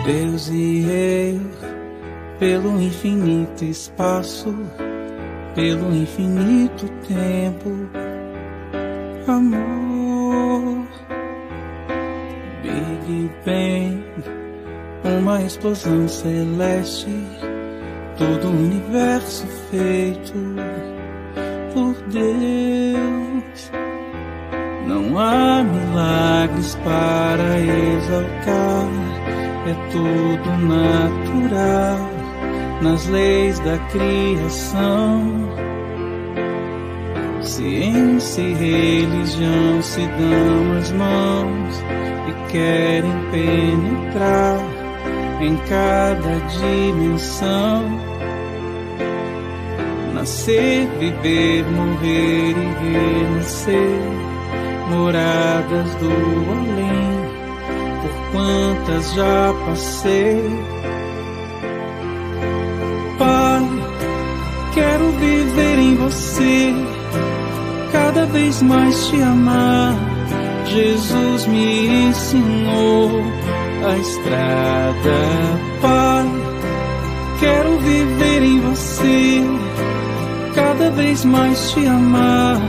Deus e eu, pelo infinito espaço, pelo infinito tempo, amor. Big Bang, uma explosão celeste, todo o universo feito por Deus. Não há milagres para exaltar, é tudo natural nas leis da criação. Ciência e religião se dão as mãos e querem penetrar em cada dimensão. Nascer, viver, morrer e renascer, moradas do além, por quantas já passei. Pai, quero viver em você, cada vez mais te amar. Jesus me ensinou a estrada. Pai, quero viver em você, cada vez mais te amar.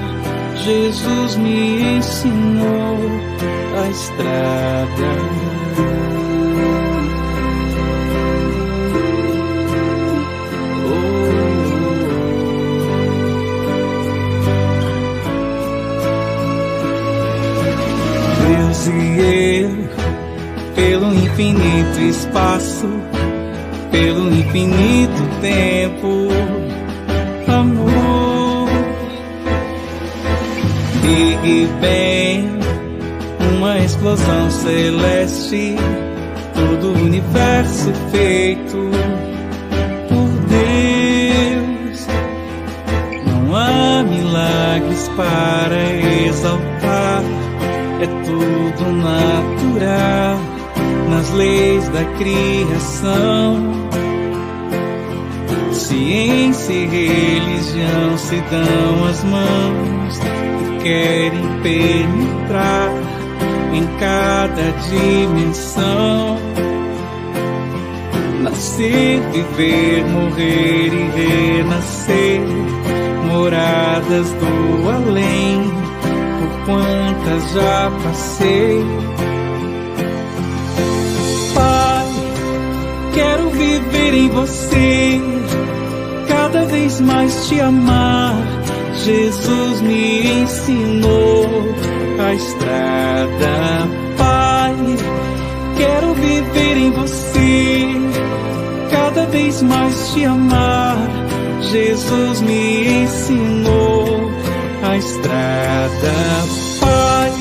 Jesus me ensinou a estrada. Deus e eu, pelo infinito espaço, pelo infinito tempo, amor. Big Bang, uma explosão celeste, todo o universo feito por Deus. Não há milagres para exaltar, é tudo natural nas leis da criação. Ciência e religião se dão as mãos e querem penetrar em cada dimensão. Nascer, viver, morrer e renascer, moradas do além, por quantas já passei. Pai, quero viver em você, cada vez mais te amar. Jesus me ensinou a estrada. Pai, quero viver em você, cada vez mais te amar. Jesus me ensinou a estrada. Pai,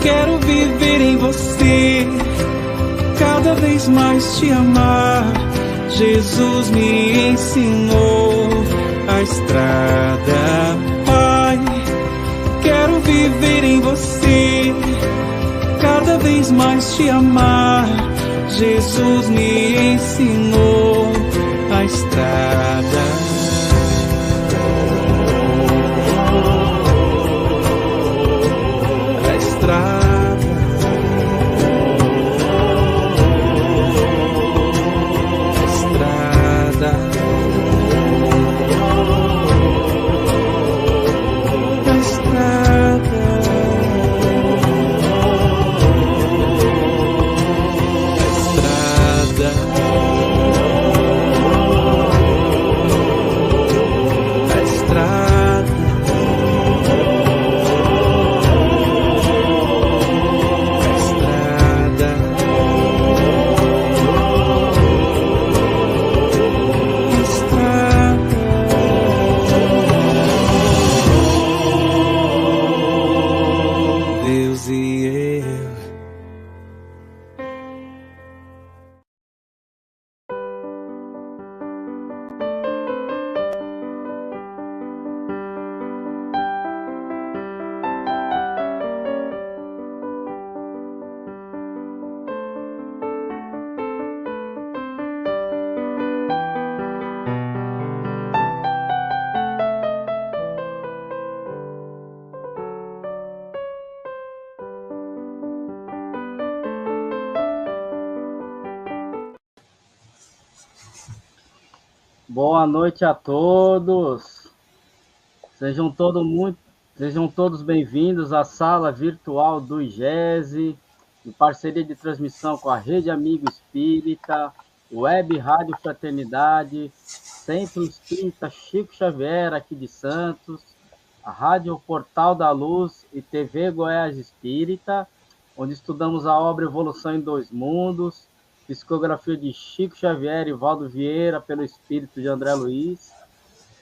quero viver em você, cada vez mais te amar. Jesus me ensinou a estrada. Pai, quero viver em você, cada vez mais te amar. Jesus me ensinou a estrada. Estrada. Boa noite a todos. Sejam todos bem-vindos à sala virtual do IGESE, em parceria de transmissão com a Rede Amigo Espírita, Web Rádio Fraternidade, Centro Espírita Chico Xavier, aqui de Santos, a Rádio Portal da Luz e TV Goiás Espírita, onde estudamos a obra Evolução em Dois Mundos, psicografia de Chico Xavier e Valdo Vieira, pelo espírito de André Luiz,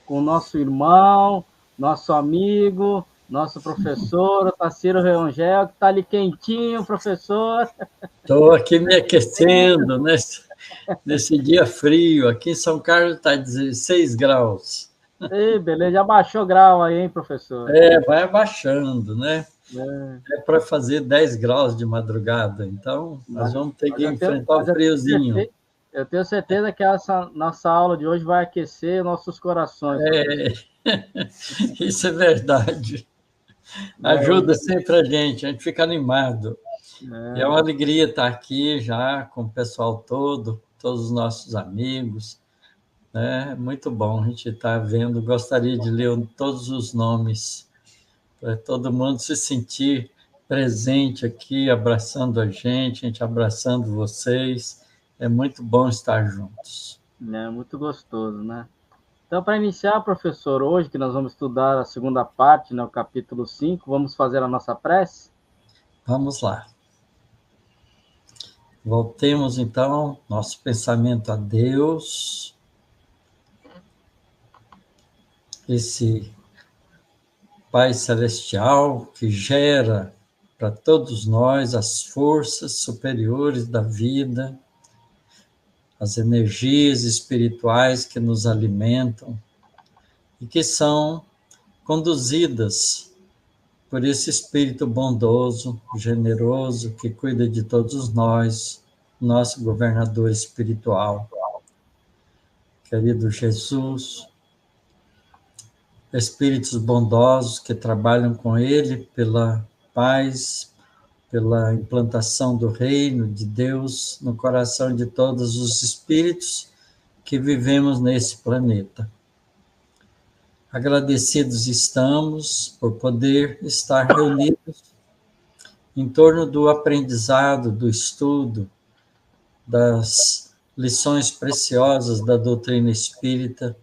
com nosso irmão, nosso amigo, nosso professor, o Tarsila Reongel, que está ali quentinho, professor. Estou aqui me aquecendo nesse dia frio. Aqui em São Carlos está 16 graus. Ei, beleza, já baixou grau aí, hein, professor? Vai abaixando, né? É para fazer 10 graus de madrugada, então nós vamos ter que enfrentar o friozinho. Eu tenho certeza que essa nossa aula de hoje vai aquecer nossos corações. Isso é verdade. Ajuda sempre a gente fica animado. É uma alegria estar aqui já com o pessoal todo, todos os nossos amigos. É muito bom a gente estar vendo. Gostaria de ler todos os nomes, para todo mundo se sentir presente aqui, abraçando a gente abraçando vocês. É muito bom estar juntos. É muito gostoso, né? Então, para iniciar, professor, hoje que nós vamos estudar a segunda parte, né, o capítulo 5, vamos fazer a nossa prece? Vamos lá. Voltemos, então, nosso pensamento a Deus, esse Pai Celestial que gera para todos nós as forças superiores da vida, as energias espirituais que nos alimentam e que são conduzidas por esse Espírito bondoso, generoso, que cuida de todos nós, nosso governador espiritual. Querido Jesus, espíritos bondosos que trabalham com ele pela paz, pela implantação do reino de Deus no coração de todos os espíritos que vivemos nesse planeta. Agradecidos estamos por poder estar reunidos em torno do aprendizado, do estudo, das lições preciosas da doutrina espírita,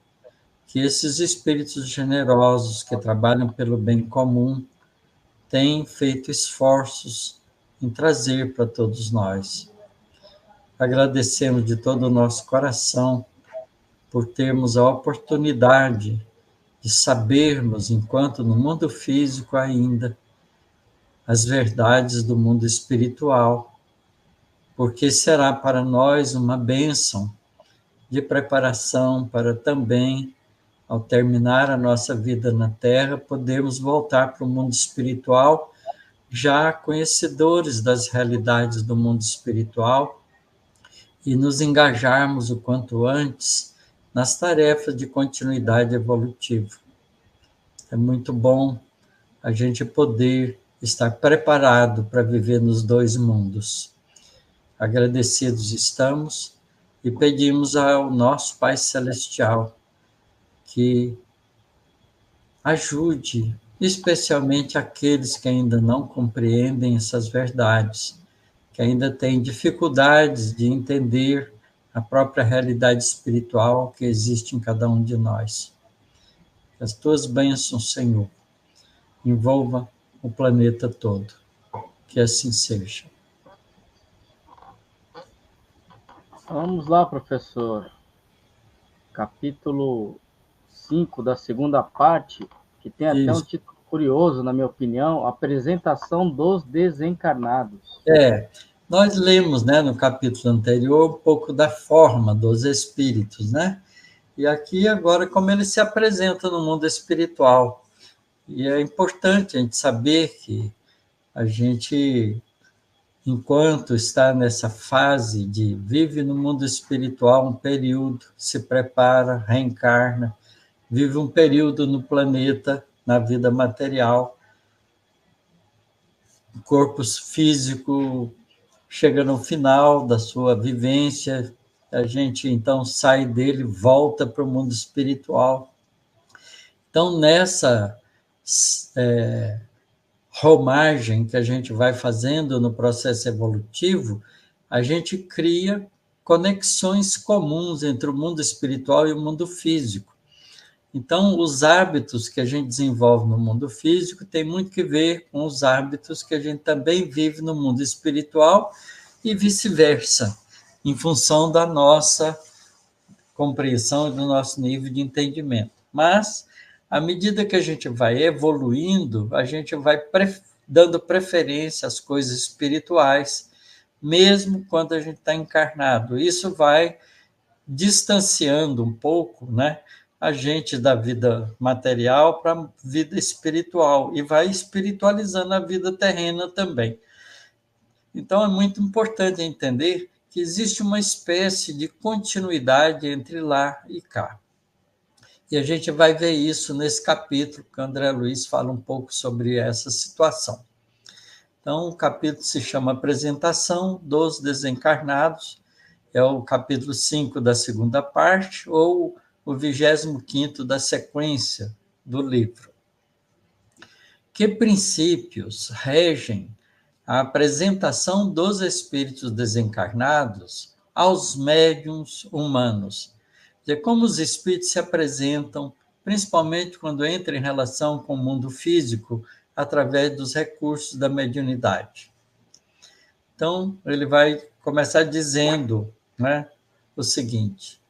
que esses espíritos generosos que trabalham pelo bem comum têm feito esforços em trazer para todos nós. Agradecemos de todo o nosso coração por termos a oportunidade de sabermos, enquanto no mundo físico ainda, as verdades do mundo espiritual, porque será para nós uma bênção de preparação para também, ao terminar a nossa vida na Terra, podermos voltar para o mundo espiritual, já conhecedores das realidades do mundo espiritual, e nos engajarmos o quanto antes nas tarefas de continuidade evolutiva. É muito bom a gente poder estar preparado para viver nos dois mundos. Agradecidos estamos e pedimos ao nosso Pai Celestial que ajude, especialmente aqueles que ainda não compreendem essas verdades, que ainda têm dificuldades de entender a própria realidade espiritual que existe em cada um de nós. Que as tuas bênçãos, Senhor, envolvam o planeta todo. Que assim seja. Vamos lá, professor. Capítulo 5 da segunda parte, que tem até um título curioso, na minha opinião, Apresentação dos Desencarnados. Nós lemos, né, no capítulo anterior um pouco da forma dos espíritos, né? E aqui agora como ele se apresenta no mundo espiritual. E é importante a gente saber que a gente, enquanto está nessa fase de vive no mundo espiritual um período, se prepara, reencarna, vive um período no planeta, na vida material, o corpo físico chega no final da sua vivência, a gente então sai dele, volta para o mundo espiritual. Então, nessa romagem que a gente vai fazendo no processo evolutivo, a gente cria conexões comuns entre o mundo espiritual e o mundo físico. Então, os hábitos que a gente desenvolve no mundo físico tem muito que ver com os hábitos que a gente também vive no mundo espiritual e vice-versa, em função da nossa compreensão e do nosso nível de entendimento. Mas, à medida que a gente vai evoluindo, a gente vai dando preferência às coisas espirituais, mesmo quando a gente está encarnado. Isso vai distanciando um pouco, né, a gente da vida material para a vida espiritual e vai espiritualizando a vida terrena também. Então, é muito importante entender que existe uma espécie de continuidade entre lá e cá. E a gente vai ver isso nesse capítulo, que o André Luiz fala um pouco sobre essa situação. Então, o capítulo se chama Apresentação dos Desencarnados, é o capítulo 5 da segunda parte, ou o 25º da sequência do livro. Que princípios regem a apresentação dos espíritos desencarnados aos médiuns humanos? De como os espíritos se apresentam, principalmente quando entram em relação com o mundo físico, através dos recursos da mediunidade. Então, ele vai começar dizendo, né, o seguinte: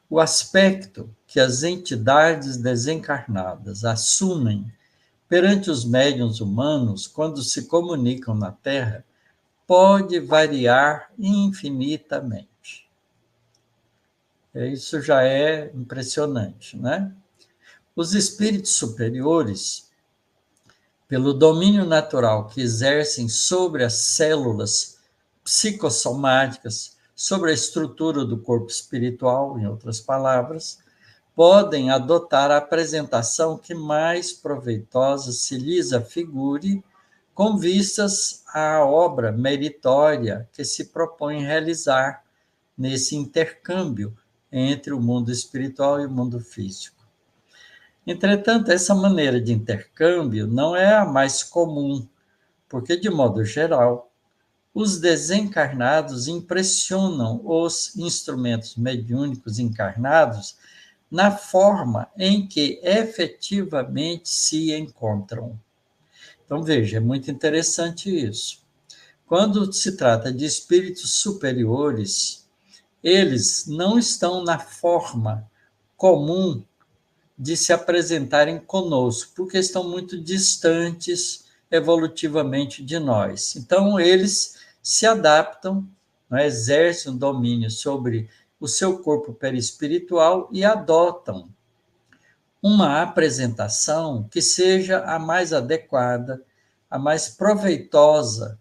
o aspecto que as entidades desencarnadas assumem perante os médiuns humanos quando se comunicam na Terra pode variar infinitamente. Isso já é impressionante, né? Os espíritos superiores, pelo domínio natural que exercem sobre as células psicossomáticas, sobre a estrutura do corpo espiritual, em outras palavras, podem adotar a apresentação que mais proveitosa se lhes afigure, com vistas à obra meritória que se propõe realizar nesse intercâmbio entre o mundo espiritual e o mundo físico. Entretanto, essa maneira de intercâmbio não é a mais comum, porque, de modo geral, os desencarnados impressionam os instrumentos mediúnicos encarnados na forma em que efetivamente se encontram. Então, veja, é muito interessante isso. Quando se trata de espíritos superiores, eles não estão na forma comum de se apresentarem conosco, porque estão muito distantes evolutivamente de nós. Então, eles se adaptam, né, exercem um domínio sobre o seu corpo perispiritual e adotam uma apresentação que seja a mais adequada, a mais proveitosa,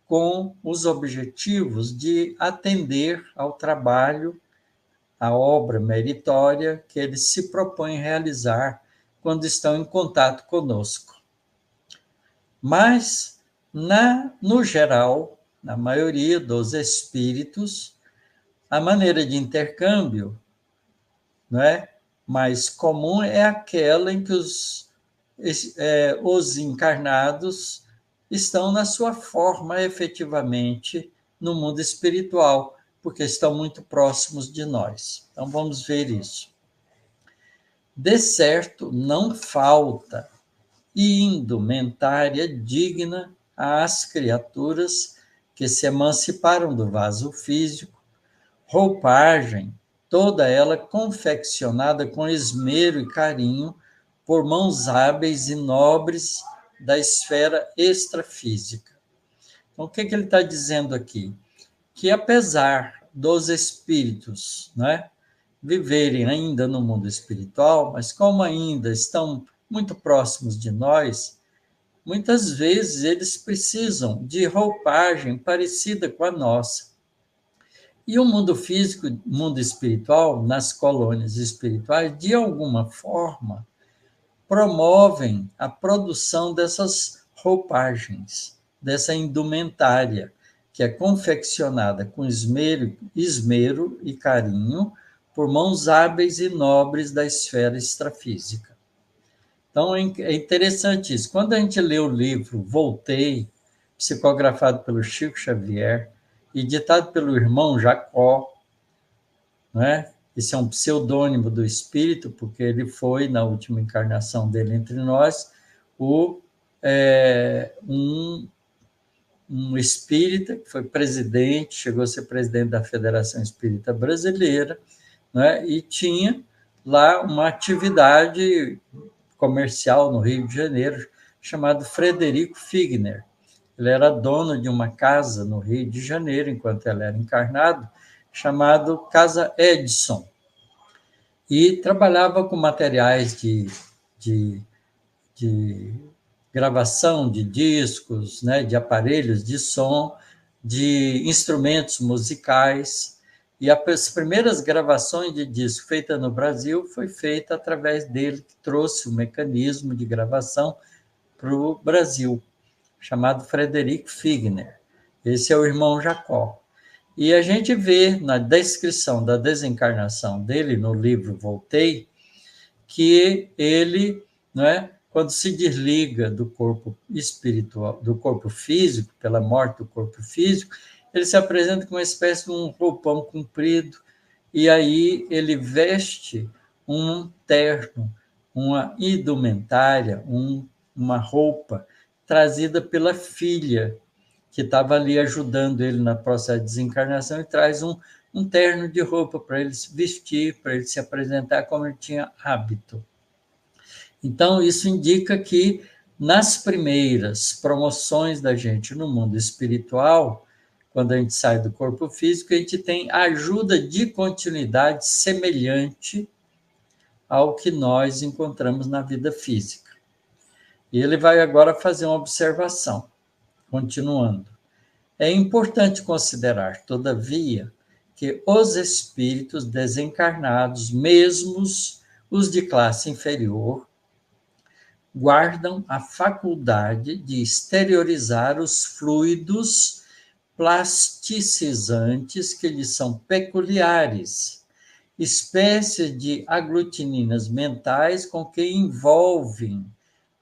com os objetivos de atender ao trabalho, à obra meritória que eles se propõem realizar quando estão em contato conosco. Mas, no geral, na maioria dos espíritos, a maneira de intercâmbio, não é, mais comum é aquela em que os encarnados estão na sua forma efetivamente no mundo espiritual, porque estão muito próximos de nós. Então, vamos ver isso. De certo, não falta indumentária digna às criaturas que se emanciparam do vaso físico, roupagem, toda ela confeccionada com esmero e carinho por mãos hábeis e nobres da esfera extrafísica. Então, o que ele está dizendo aqui? Que apesar dos espíritos, né, viverem ainda no mundo espiritual, mas como ainda estão muito próximos de nós, muitas vezes eles precisam de roupagem parecida com a nossa. E o mundo físico, o mundo espiritual, nas colônias espirituais, de alguma forma, promovem a produção dessas roupagens, dessa indumentária, que é confeccionada com esmero e carinho por mãos hábeis e nobres da esfera extrafísica. Então, é interessante isso. Quando a gente lê o livro Voltei, psicografado pelo Chico Xavier e ditado pelo irmão Jacó, né? Esse é um pseudônimo do espírito, porque ele foi, na última encarnação dele entre nós, um espírita que foi presidente, chegou a ser presidente da Federação Espírita Brasileira, né? E tinha lá uma atividade comercial no Rio de Janeiro, chamado Frederico Figner. Ele era dono de uma casa no Rio de Janeiro, enquanto ele era encarnado, chamado Casa Edison, e trabalhava com materiais de gravação de discos, né, de aparelhos de som, de instrumentos musicais, e as primeiras gravações de disco feitas no Brasil foi feita através dele, que trouxe o mecanismo de gravação para o Brasil, chamado Frederico Figner. Esse é o irmão Jacó. E a gente vê na descrição da desencarnação dele, no livro Voltei, que ele, né, quando se desliga do corpo espiritual, do corpo físico, pela morte do corpo físico, ele se apresenta com uma espécie de um roupão comprido, e aí ele veste um terno, uma indumentária, uma roupa trazida pela filha, que estava ali ajudando ele no processo de desencarnação, e traz um terno de roupa para ele se vestir, para ele se apresentar como ele tinha hábito. Então, isso indica que nas primeiras promoções da gente no mundo espiritual, quando a gente sai do corpo físico, a gente tem ajuda de continuidade semelhante ao que nós encontramos na vida física. E ele vai agora fazer uma observação, continuando. É importante considerar, todavia, que os espíritos desencarnados, mesmo os de classe inferior, guardam a faculdade de exteriorizar os fluidos plasticizantes que lhes são peculiares, espécies de aglutininas mentais com que envolvem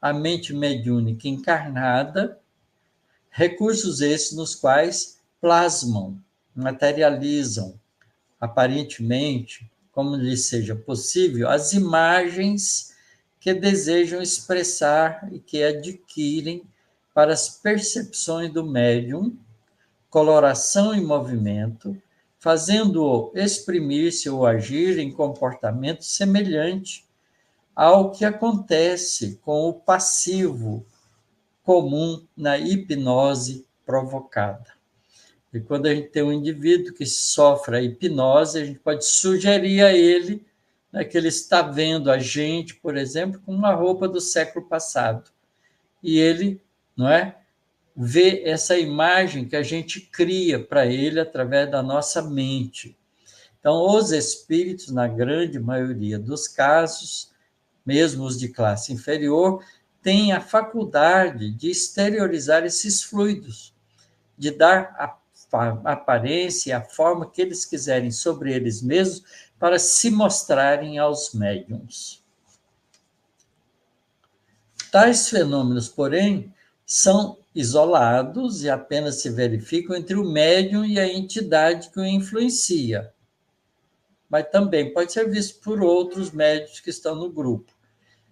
a mente mediúnica encarnada, recursos esses nos quais plasmam, materializam, aparentemente, como lhes seja possível, as imagens que desejam expressar e que adquirem para as percepções do médium, coloração e movimento, fazendo-o exprimir-se ou agir em comportamento semelhante ao que acontece com o passivo comum na hipnose provocada. E quando a gente tem um indivíduo que sofre a hipnose, a gente pode sugerir a ele, né, que ele está vendo a gente, por exemplo, com uma roupa do século passado. E ele, não é, vê essa imagem que a gente cria para ele através da nossa mente. Então, os espíritos, na grande maioria dos casos, mesmo os de classe inferior, têm a faculdade de exteriorizar esses fluidos, de dar a aparência e a forma que eles quiserem sobre eles mesmos para se mostrarem aos médiuns. Tais fenômenos, porém, são isolados e apenas se verificam entre o médium e a entidade que o influencia. Mas também pode ser visto por outros médiuns que estão no grupo.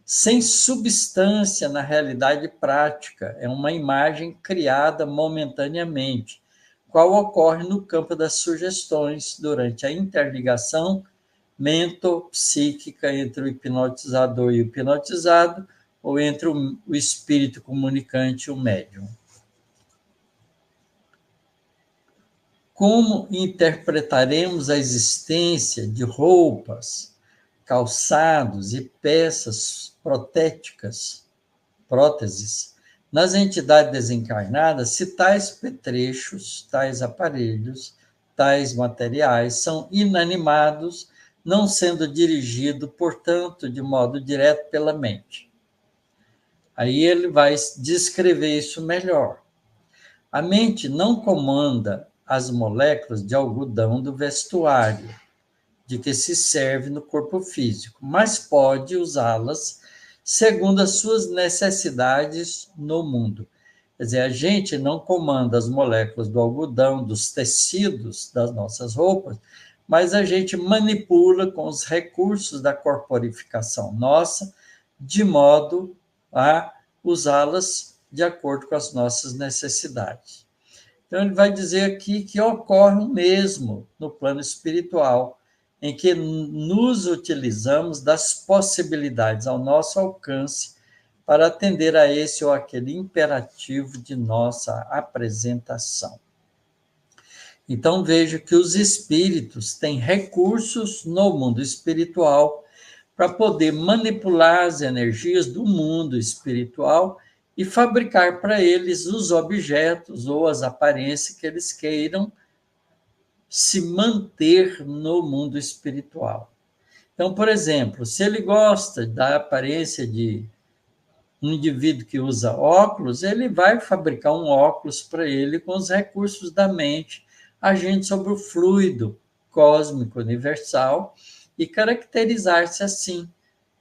Sem substância na realidade prática, é uma imagem criada momentaneamente, qual ocorre no campo das sugestões durante a interligação mento-psíquica entre o hipnotizador e o hipnotizado, ou entre o espírito comunicante e o médium. Como interpretaremos a existência de roupas, calçados e peças próteses, nas entidades desencarnadas, se tais petrechos, tais aparelhos, tais materiais são inanimados, não sendo dirigidos, portanto, de modo direto pela mente? Aí ele vai descrever isso melhor. A mente não comanda as moléculas de algodão do vestuário de que se serve no corpo físico, mas pode usá-las segundo as suas necessidades no mundo. Quer dizer, a gente não comanda as moléculas do algodão, dos tecidos das nossas roupas, mas a gente manipula com os recursos da corporificação nossa, de modo a usá-las de acordo com as nossas necessidades. Então, ele vai dizer aqui que ocorre o mesmo no plano espiritual, em que nos utilizamos das possibilidades ao nosso alcance para atender a esse ou aquele imperativo de nossa apresentação. Então, vejo que os espíritos têm recursos no mundo espiritual para poder manipular as energias do mundo espiritual e fabricar para eles os objetos ou as aparências que eles queiram se manter no mundo espiritual. Então, por exemplo, se ele gosta da aparência de um indivíduo que usa óculos, ele vai fabricar um óculos para ele com os recursos da mente, agindo sobre o fluido cósmico universal e caracterizar-se assim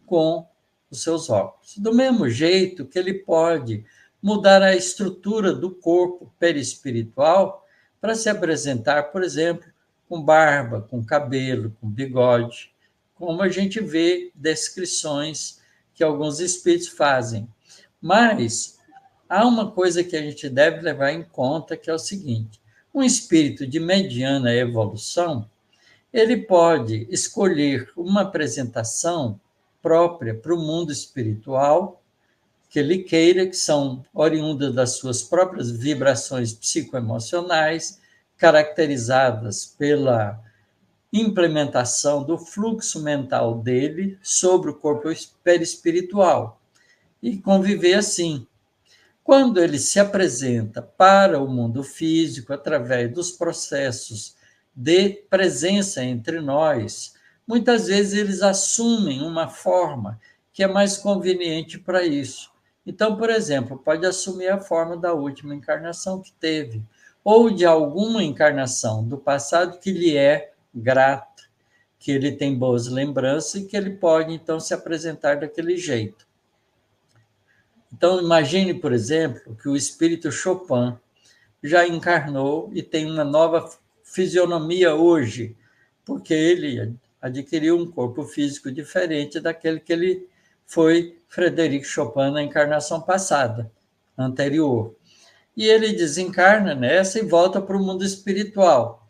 com os seus óculos. Do mesmo jeito que ele pode mudar a estrutura do corpo perispiritual para se apresentar, por exemplo, com barba, com cabelo, com bigode, como a gente vê descrições que alguns espíritos fazem. Mas há uma coisa que a gente deve levar em conta, que é o seguinte: um espírito de mediana evolução, ele pode escolher uma apresentação própria para o mundo espiritual, que ele queira, que são oriundas das suas próprias vibrações psicoemocionais, caracterizadas pela implementação do fluxo mental dele sobre o corpo perispiritual, e conviver assim. Quando ele se apresenta para o mundo físico, através dos processos de presença entre nós, muitas vezes eles assumem uma forma que é mais conveniente para isso. Então, por exemplo, pode assumir a forma da última encarnação que teve, ou de alguma encarnação do passado que lhe é grata, que ele tem boas lembranças e que ele pode, então, se apresentar daquele jeito. Então, imagine, por exemplo, que o espírito Chopin já encarnou e tem uma nova fisionomia hoje, porque ele adquiriu um corpo físico diferente daquele que ele foi Frederic Chopin na encarnação passada, anterior. E ele desencarna nessa e volta para o mundo espiritual.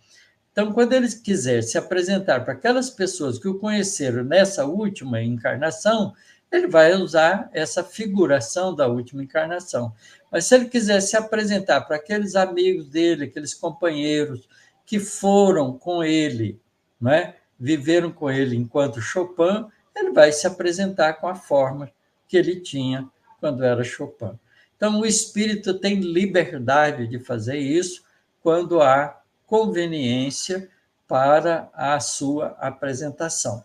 Então, quando ele quiser se apresentar para aquelas pessoas que o conheceram nessa última encarnação, ele vai usar essa figuração da última encarnação. Mas se ele quiser se apresentar para aqueles amigos dele, aqueles companheiros que foram com ele, né, viveram com ele enquanto Chopin, ele vai se apresentar com a forma que ele tinha quando era Chopin. Então, o espírito tem liberdade de fazer isso quando há conveniência para a sua apresentação.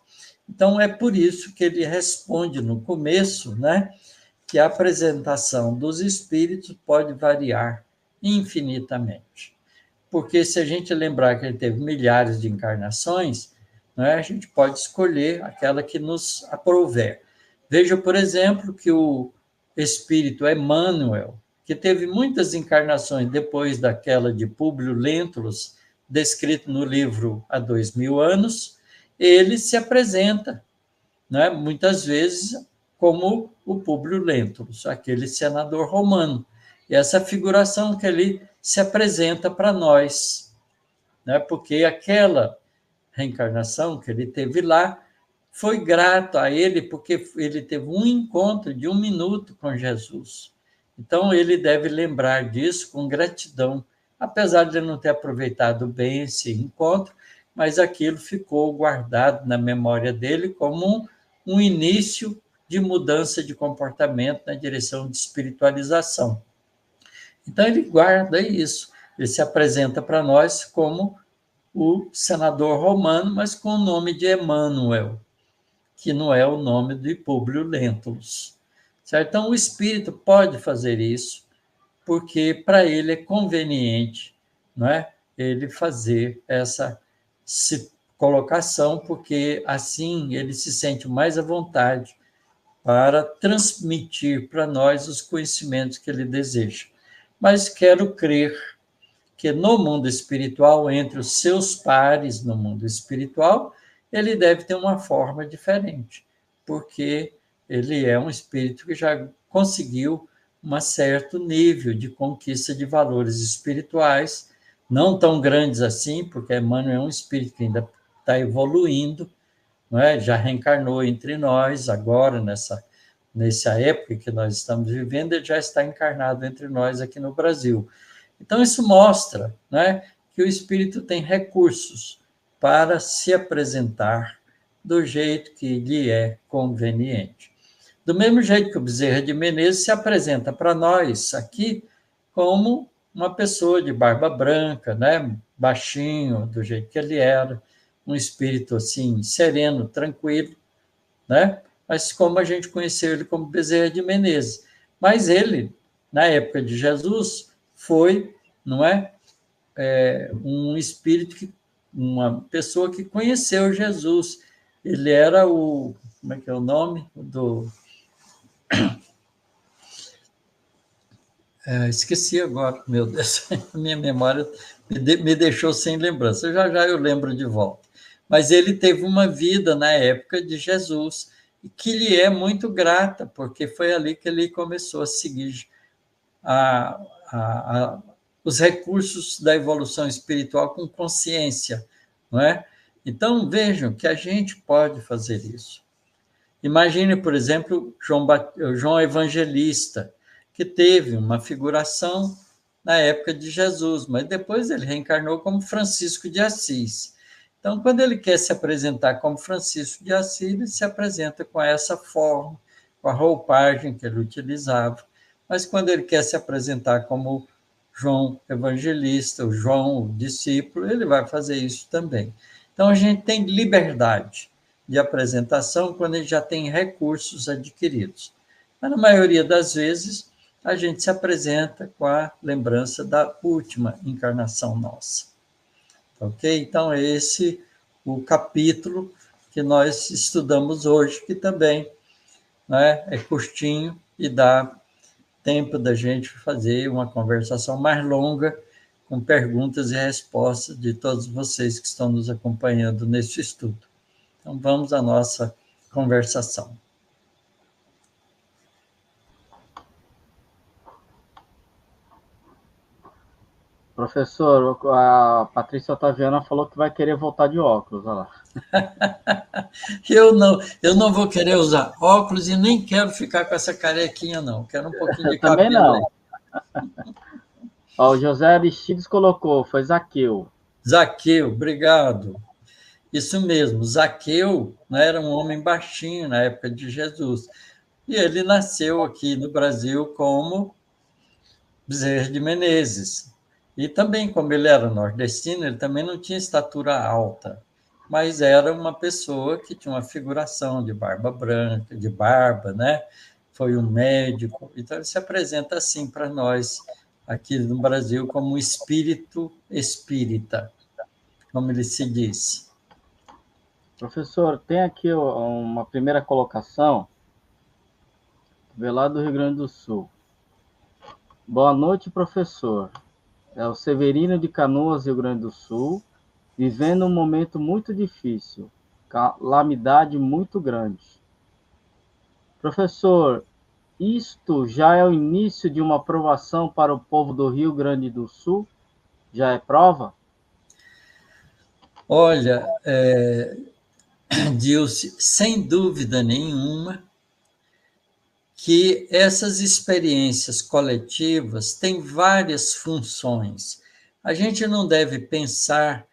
Então, é por isso que ele responde no começo, né, que a apresentação dos espíritos pode variar infinitamente. Porque se a gente lembrar que ele teve milhares de encarnações, né, a gente pode escolher aquela que nos aprouver. Veja, por exemplo, que o espírito Emmanuel, que teve muitas encarnações depois daquela de Públio Lentulus, descrito no livro Há 2000 anos, ele se apresenta, né, muitas vezes como o Públio Lentulus, aquele senador romano. E essa figuração que ele se apresenta para nós, né, porque aquela reencarnação que ele teve lá foi grato a ele, porque ele teve um encontro de 1 minuto com Jesus. Então, ele deve lembrar disso com gratidão, apesar de ele não ter aproveitado bem esse encontro, mas aquilo ficou guardado na memória dele como um início de mudança de comportamento na direção de espiritualização. Então, ele guarda isso, ele se apresenta para nós como o senador romano, mas com o nome de Emmanuel, que não é o nome de Públio Lentulus. Certo? Então, o espírito pode fazer isso, porque para ele é conveniente, não é, ele fazer essa colocação, porque assim ele se sente mais à vontade para transmitir para nós os conhecimentos que ele deseja. Mas quero crer que no mundo espiritual, entre os seus pares no mundo espiritual, ele deve ter uma forma diferente, porque ele é um espírito que já conseguiu um certo nível de conquista de valores espirituais, não tão grandes assim, porque Emmanuel é um espírito que ainda está evoluindo, não é? Já reencarnou entre nós, agora, nessa época que nós estamos vivendo, ele já está encarnado entre nós aqui no Brasil. Então, isso mostra, né, que o espírito tem recursos para se apresentar do jeito que lhe é conveniente. Do mesmo jeito que o Bezerra de Menezes se apresenta para nós aqui como uma pessoa de barba branca, né, baixinho, do jeito que ele era, um espírito assim sereno, tranquilo, né? Mas como a gente conheceu ele como Bezerra de Menezes. Mas ele, na época de Jesus, foi, não é, um espírito, uma pessoa que conheceu Jesus. Ele era o, como é que é o nome? Esqueci agora, meu Deus, a minha memória me deixou sem lembrança. Já já eu lembro de volta. Mas ele teve uma vida na época de Jesus, que lhe é muito grata, porque foi ali que ele começou a seguir os recursos da evolução espiritual com consciência, não é? Então, vejam que a gente pode fazer isso. Imagine, por exemplo, João Evangelista, que teve uma figuração na época de Jesus, mas depois ele reencarnou como Francisco de Assis. Então, quando ele quer se apresentar como Francisco de Assis, ele se apresenta com essa forma, com a roupagem que ele utilizava. Mas quando ele quer se apresentar como João Evangelista, o João, o discípulo, ele vai fazer isso também. Então, a gente tem liberdade de apresentação quando a gente já tem recursos adquiridos. Mas, na maioria das vezes, a gente se apresenta com a lembrança da última encarnação nossa. Ok? Então, esse é o capítulo que nós estudamos hoje, que também, né, é curtinho e dá tempo da gente fazer uma conversação mais longa, com perguntas e respostas de todos vocês que estão nos acompanhando nesse estudo. Então, vamos à nossa conversação. Professor, a Patrícia Otaviana falou que vai querer voltar de óculos, olha lá. Eu não vou querer usar óculos e nem quero ficar com essa carequinha, não. Quero um pouquinho de cabelo. Também não. Ó, o José Aristides colocou, foi Zaqueu. Zaqueu, obrigado. Isso mesmo, Zaqueu, né, era um homem baixinho na época de Jesus. E ele nasceu aqui no Brasil como Bezerra de Menezes. E também, como ele era nordestino, ele também não tinha estatura alta, mas era uma pessoa que tinha uma figuração de barba branca, de barba, né? Foi um médico. Então, ele se apresenta assim para nós, aqui no Brasil, como um espírito espírita, como ele se diz. Professor, tem aqui uma primeira colocação, veio lá do Rio Grande do Sul. Boa noite, professor. É o Severino de Canoas, Rio Grande do Sul, vivendo um momento muito difícil, calamidade muito grande. Professor, isto já é o início de uma provação para o povo do Rio Grande do Sul? Já é prova? Olha, Dilce, sem dúvida nenhuma, que essas experiências coletivas têm várias funções. A gente não deve pensar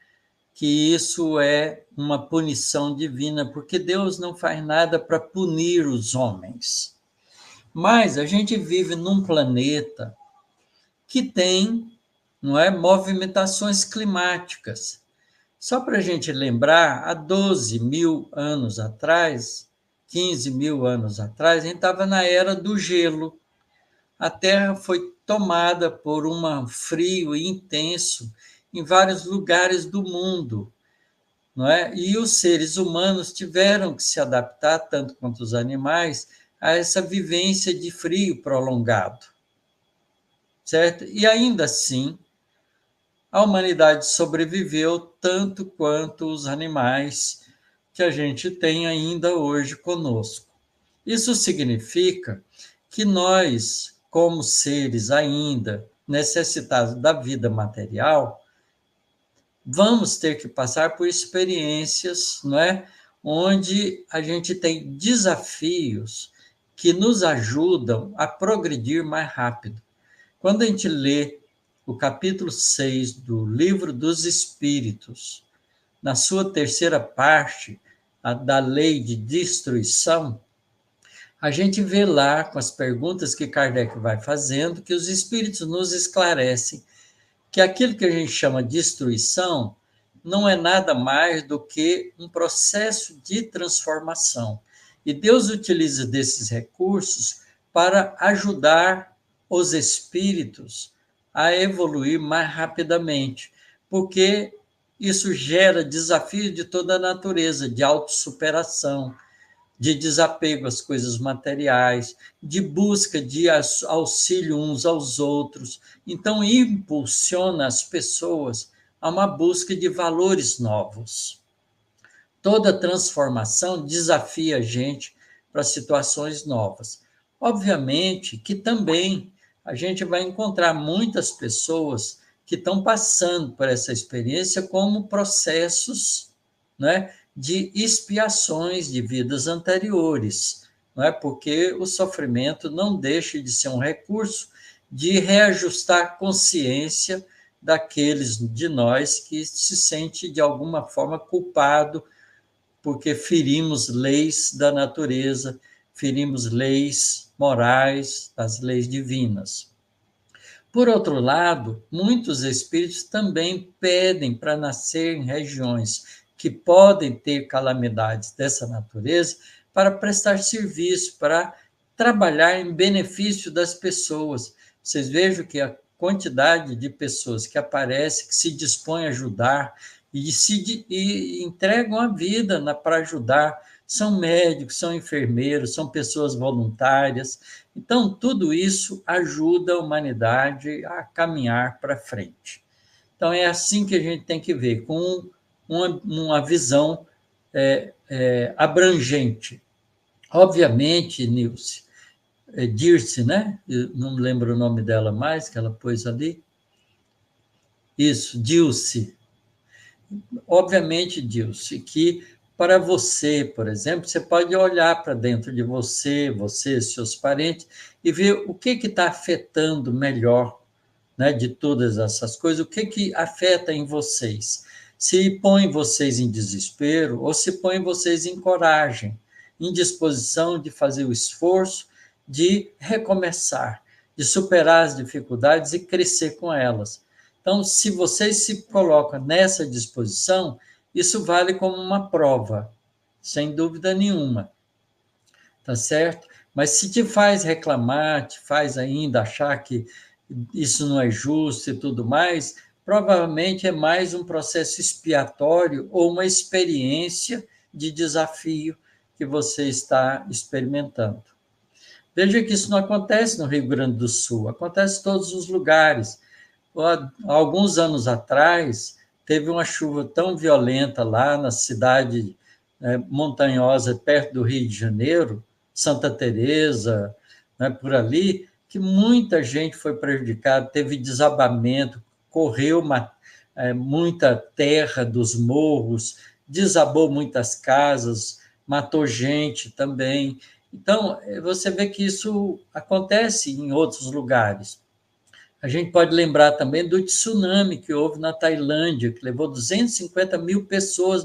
que isso é uma punição divina, porque Deus não faz nada para punir os homens. Mas a gente vive num planeta que tem, não é, movimentações climáticas. Só para a gente lembrar, há 12 mil anos atrás, 15 mil anos atrás, a gente estava na era do gelo. a Terra foi tomada por um frio intenso em vários lugares do mundo, não é? E os seres humanos tiveram que se adaptar, tanto quanto os animais, a essa vivência de frio prolongado, certo? E ainda assim, a humanidade sobreviveu tanto quanto os animais que a gente tem ainda hoje conosco. Isso significa que nós, como seres ainda necessitados da vida material, vamos ter que passar por experiências, não é? Onde a gente tem desafios que nos ajudam a progredir mais rápido. Quando a gente lê o capítulo 6 do Livro dos Espíritos, na sua terceira parte, a da lei de destruição, a gente vê lá, com as perguntas que Kardec vai fazendo, que os espíritos nos esclarecem que aquilo que a gente chama de destruição não é nada mais do que um processo de transformação. E Deus utiliza desses recursos para ajudar os espíritos a evoluir mais rapidamente, porque isso gera desafios de toda a natureza, de autossuperação, de desapego às coisas materiais, de busca de auxílio uns aos outros. Então, impulsiona as pessoas a uma busca de valores novos. Toda transformação desafia a gente para situações novas. Obviamente que também a gente vai encontrar muitas pessoas que estão passando por essa experiência como processos, né, de expiações de vidas anteriores, não é? Porque o sofrimento não deixa de ser um recurso de reajustar a consciência daqueles de nós que se sente de alguma forma culpado porque ferimos leis da natureza, ferimos leis morais, as leis divinas. Por outro lado, muitos espíritos também pedem para nascer em regiões que podem ter calamidades dessa natureza para prestar serviço, para trabalhar em benefício das pessoas. Vocês vejam que a quantidade de pessoas que aparece, que se dispõem a ajudar e entregam a vida para ajudar, são médicos, são enfermeiros, são pessoas voluntárias. Então, tudo isso ajuda a humanidade a caminhar para frente. Então, é assim que a gente tem que ver, com uma visão abrangente. Obviamente, Nilce, Dirce, né? Eu não lembro o nome dela mais, que ela pôs ali. Isso, Dilce. Obviamente, Dilce, que para você, por exemplo, você pode olhar para dentro de você, seus parentes, e ver o que está afetando melhor, né, de todas essas coisas, o que afeta em vocês. Se põe vocês em desespero ou se põe vocês em coragem, em disposição de fazer o esforço de recomeçar, de superar as dificuldades e crescer com elas. Então, se vocês se colocam nessa disposição, isso vale como uma prova, sem dúvida nenhuma. Tá certo? Mas se te faz reclamar, te faz ainda achar que isso não é justo e tudo mais, provavelmente é mais um processo expiatório ou uma experiência de desafio que você está experimentando. Veja que isso não acontece no Rio Grande do Sul, acontece em todos os lugares. Há alguns anos atrás, teve uma chuva tão violenta lá na cidade montanhosa, perto do Rio de Janeiro, Santa Teresa, né, por ali, que muita gente foi prejudicada, teve desabamento, correu muita terra dos morros, desabou muitas casas, matou gente também. Então, você vê que isso acontece em outros lugares. A gente pode lembrar também do tsunami que houve na Tailândia, que levou 250 mil pessoas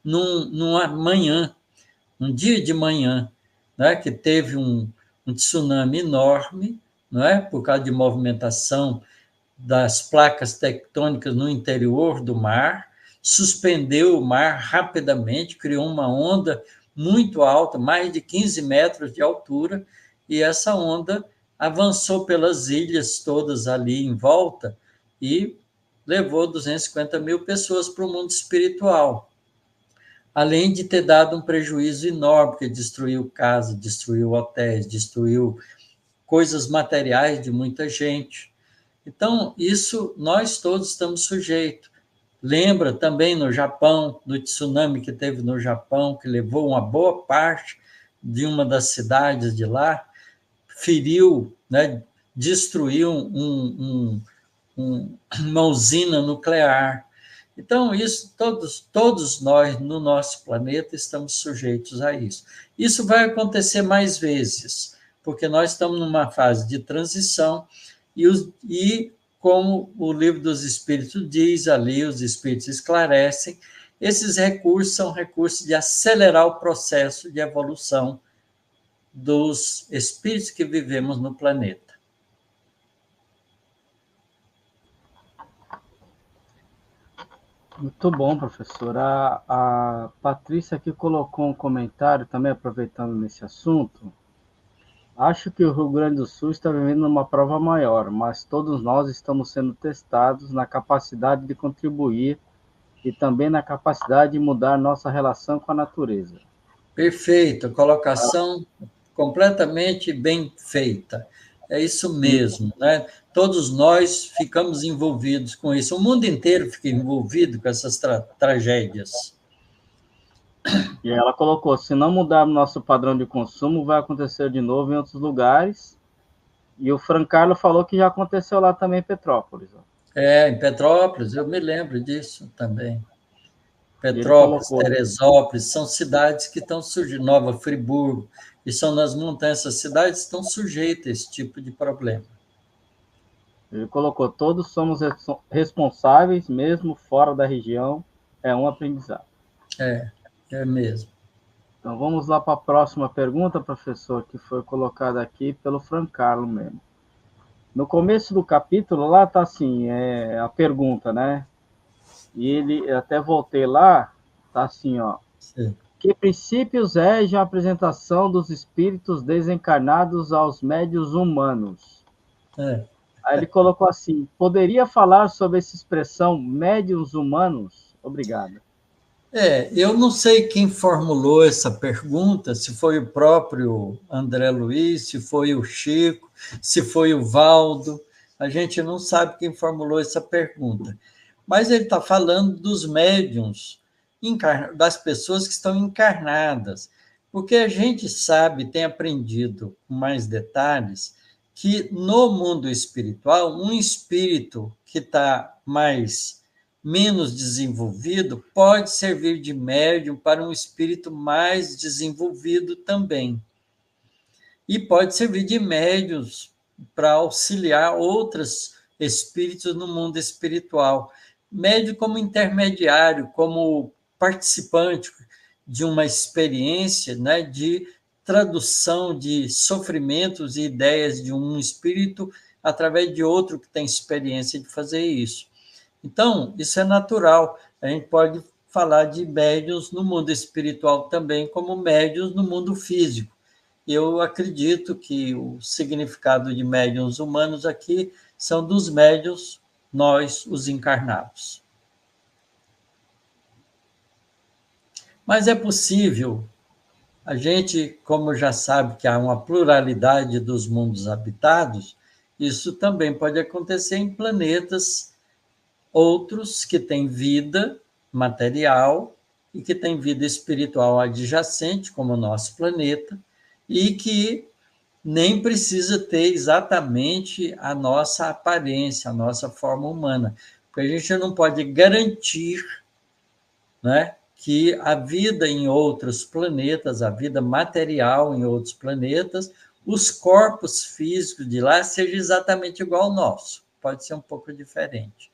numa manhã, um dia de manhã, né, que teve um tsunami enorme, não é, por causa de movimentação das placas tectônicas no interior do mar, suspendeu o mar rapidamente, criou uma onda muito alta, mais de 15 metros de altura, e essa onda avançou pelas ilhas todas ali em volta e levou 250 mil pessoas para o mundo espiritual. Além de ter dado um prejuízo enorme, porque destruiu casas, destruiu hotéis, destruiu coisas materiais de muita gente. Então, isso nós todos estamos sujeitos. Lembra também no Japão, do tsunami que teve no Japão, que levou uma boa parte de uma das cidades de lá, feriu, né, destruiu uma usina nuclear. Então, isso, todos nós no nosso planeta estamos sujeitos a isso. Isso vai acontecer mais vezes, porque nós estamos numa fase de transição e como o Livro dos Espíritos diz ali, os Espíritos esclarecem, esses recursos são recursos de acelerar o processo de evolução dos espíritos que vivemos no planeta. Muito bom, professor. A Patrícia aqui colocou um comentário também, aproveitando nesse assunto. Acho que o Rio Grande do Sul está vivendo uma prova maior, mas todos nós estamos sendo testados na capacidade de contribuir e também na capacidade de mudar nossa relação com a natureza. Perfeito, colocação completamente bem feita. É isso mesmo, né? Todos nós ficamos envolvidos com isso. O mundo inteiro fica envolvido com essas tragédias. E ela colocou, se não mudarmos nosso padrão de consumo, vai acontecer de novo em outros lugares. E o Francarlo falou que já aconteceu lá também em Petrópolis. Em Petrópolis, eu me lembro disso também. Petrópolis, Colocou, Teresópolis, são cidades que estão surgindo, Nova Friburgo, e são nas montanhas, essas cidades estão sujeitas a esse tipo de problema. Ele colocou, todos somos responsáveis, mesmo fora da região, é um aprendizado. É mesmo. Então vamos lá para a próxima pergunta, professor, que foi colocada aqui pelo Francarlo mesmo. No começo do capítulo, lá está assim, a pergunta, né? E ele, até voltei lá, está assim, ó. Sim. Que princípios regem a apresentação dos espíritos desencarnados aos médios humanos? Aí ele colocou assim, poderia falar sobre essa expressão médiuns humanos? Obrigado. Eu não sei quem formulou essa pergunta, se foi o próprio André Luiz, se foi o Chico, se foi o Valdo, a gente não sabe quem formulou essa pergunta. Mas ele está falando dos médiuns, das pessoas que estão encarnadas, porque a gente sabe, tem aprendido com mais detalhes, que no mundo espiritual, um espírito que está menos desenvolvido pode servir de médium para um espírito mais desenvolvido também. E pode servir de médiums para auxiliar outros espíritos no mundo espiritual. Médium como intermediário, como participante de uma experiência, né, de tradução de sofrimentos e ideias de um espírito através de outro que tem experiência de fazer isso. Então, isso é natural. A gente pode falar de médiuns no mundo espiritual também, como médiuns no mundo físico. Eu acredito que o significado de médiuns humanos aqui são dos médiuns, nós, os encarnados. Mas é possível, a gente, como já sabe que há uma pluralidade dos mundos habitados, isso também pode acontecer em planetas outros que têm vida material e que têm vida espiritual adjacente, como o nosso planeta, e que nem precisa ter exatamente a nossa aparência, a nossa forma humana, porque a gente não pode garantir, né, que a vida em outros planetas, a vida material em outros planetas, os corpos físicos de lá seja exatamente igual ao nosso, pode ser um pouco diferente.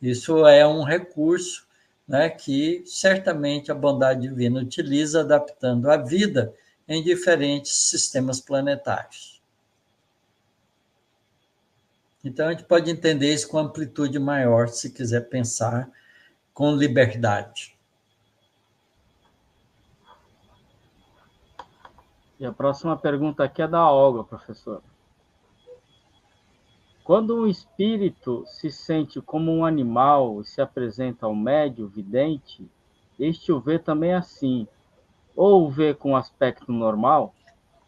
Isso é um recurso, né, que certamente a bondade divina utiliza, adaptando a vida em diferentes sistemas planetários. Então, a gente pode entender isso com amplitude maior, se quiser pensar com liberdade. E a próxima pergunta aqui é da Olga, professor. Quando um espírito se sente como um animal e se apresenta ao médium vidente, este o vê também assim, ou o vê com aspecto normal?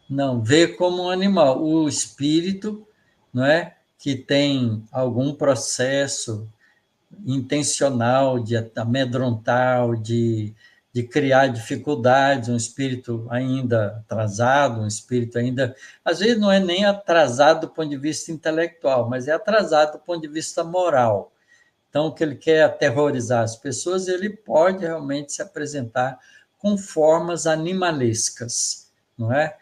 Não, vê como um animal. O espírito, não é, que tem algum processo intencional de amedrontar, de criar dificuldades, um espírito ainda atrasado, um espírito ainda, às vezes não é nem atrasado do ponto de vista intelectual, mas é atrasado do ponto de vista moral. Então, que ele quer aterrorizar as pessoas, ele pode realmente se apresentar com formas animalescas, não é?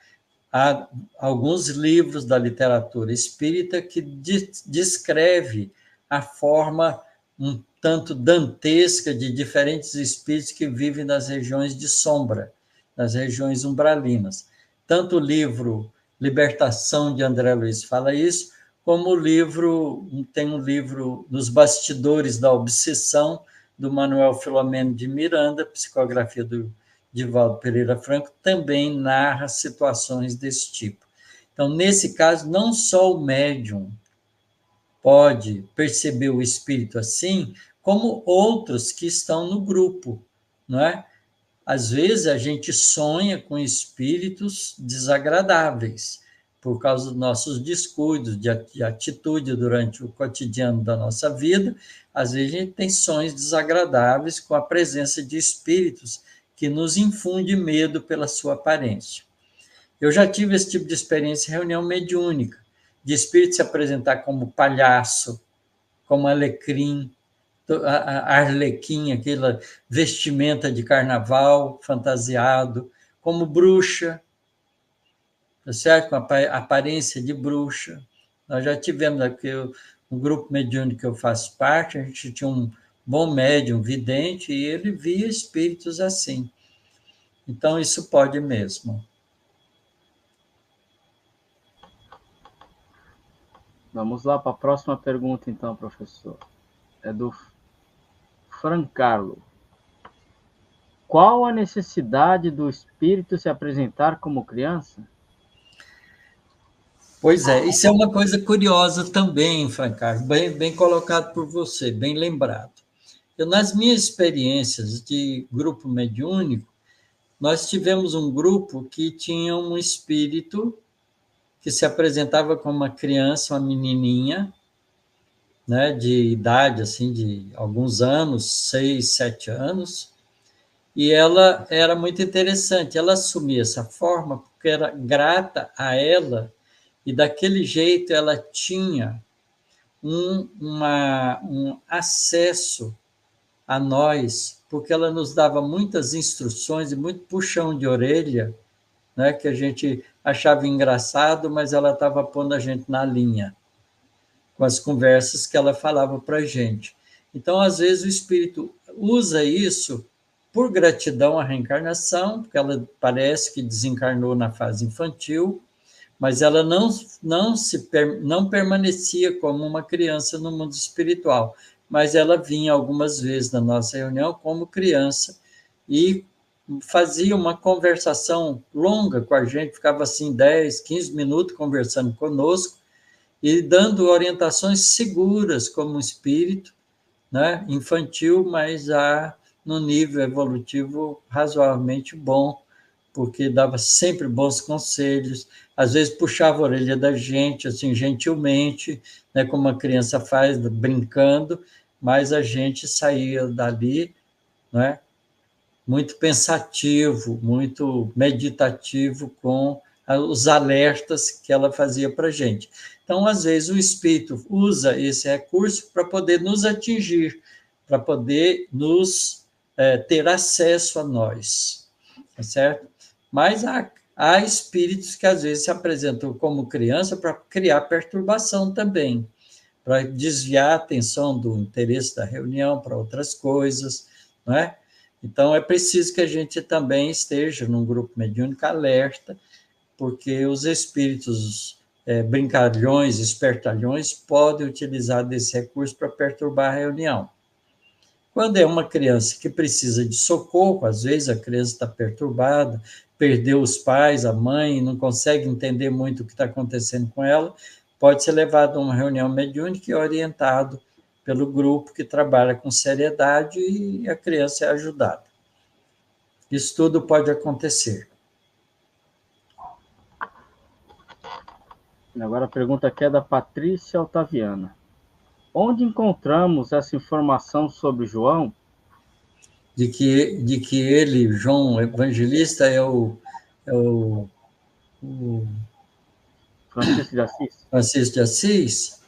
Há alguns livros da literatura espírita que descreve a forma um tanto dantesca de diferentes espíritos que vivem nas regiões de sombra, nas regiões umbralinas. Tanto o livro Libertação, de André Luiz, fala isso, como o livro, tem um livro Nos Bastidores da Obsessão, do Manuel Filomeno de Miranda, psicografia do Divaldo Pereira Franco, também narra situações desse tipo. Então, nesse caso, não só o médium pode perceber o espírito assim, como outros que estão no grupo, não é? Às vezes a gente sonha com espíritos desagradáveis, por causa dos nossos descuidos de atitude durante o cotidiano da nossa vida. Às vezes a gente tem sonhos desagradáveis com a presença de espíritos que nos infunde medo pela sua aparência. Eu já tive esse tipo de experiência em reunião mediúnica, de espírito se apresentar como palhaço, como alecrim, a arlequim, aquela vestimenta de carnaval fantasiado, como bruxa, tá certo? Com a aparência de bruxa. Nós já tivemos aqui o grupo mediúnico que eu faço parte, a gente tinha um bom médium vidente e ele via espíritos assim. Então, isso pode mesmo. Vamos lá para a próxima pergunta, então, professor. É do Francarlo. Qual a necessidade do espírito se apresentar como criança? Pois é, isso é uma coisa curiosa também, Francar, bem colocado por você, bem lembrado. Nas minhas experiências de grupo mediúnico, nós tivemos um grupo que tinha um espírito que se apresentava como uma criança, uma menininha, né, de idade assim, de alguns anos, 6, 7 anos, e ela era muito interessante. Ela assumia essa forma porque era grata a ela, e daquele jeito ela tinha um acesso a nós, porque ela nos dava muitas instruções e muito puxão de orelha, né, que a gente achava engraçado, mas ela estava pondo a gente na linha, com as conversas que ela falava para a gente. Então, às vezes, o espírito usa isso por gratidão à reencarnação, porque ela parece que desencarnou na fase infantil, mas ela não permanecia como uma criança no mundo espiritual, mas ela vinha algumas vezes na nossa reunião como criança e fazia uma conversação longa com a gente, ficava assim 10, 15 minutos conversando conosco e dando orientações seguras como um espírito, né, infantil, mas já no nível evolutivo razoavelmente bom, porque dava sempre bons conselhos, às vezes puxava a orelha da gente, assim, gentilmente, né, como uma criança faz, brincando, mas a gente saía dali, né, muito pensativo, muito meditativo com os alertas que ela fazia para a gente. Então, às vezes, o espírito usa esse recurso para poder nos atingir, para poder nos ter acesso a nós, tá certo? Mas há espíritos que às vezes se apresentam como criança para criar perturbação também, para desviar a atenção do interesse da reunião para outras coisas, não é? Então, é preciso que a gente também esteja num grupo mediúnico alerta, porque os espíritos brincalhões, espertalhões, podem utilizar desse recurso para perturbar a reunião. Quando é uma criança que precisa de socorro, às vezes a criança está perturbada, perdeu os pais, a mãe, não consegue entender muito o que está acontecendo com ela, pode ser levado a uma reunião mediúnica e orientado pelo grupo que trabalha com seriedade e a criança é ajudada. Isso tudo pode acontecer. Agora a pergunta aqui é da Patrícia Otaviana. Onde encontramos essa informação sobre João? De que ele, João Evangelista, é o Francisco de Assis? Francisco de Assis.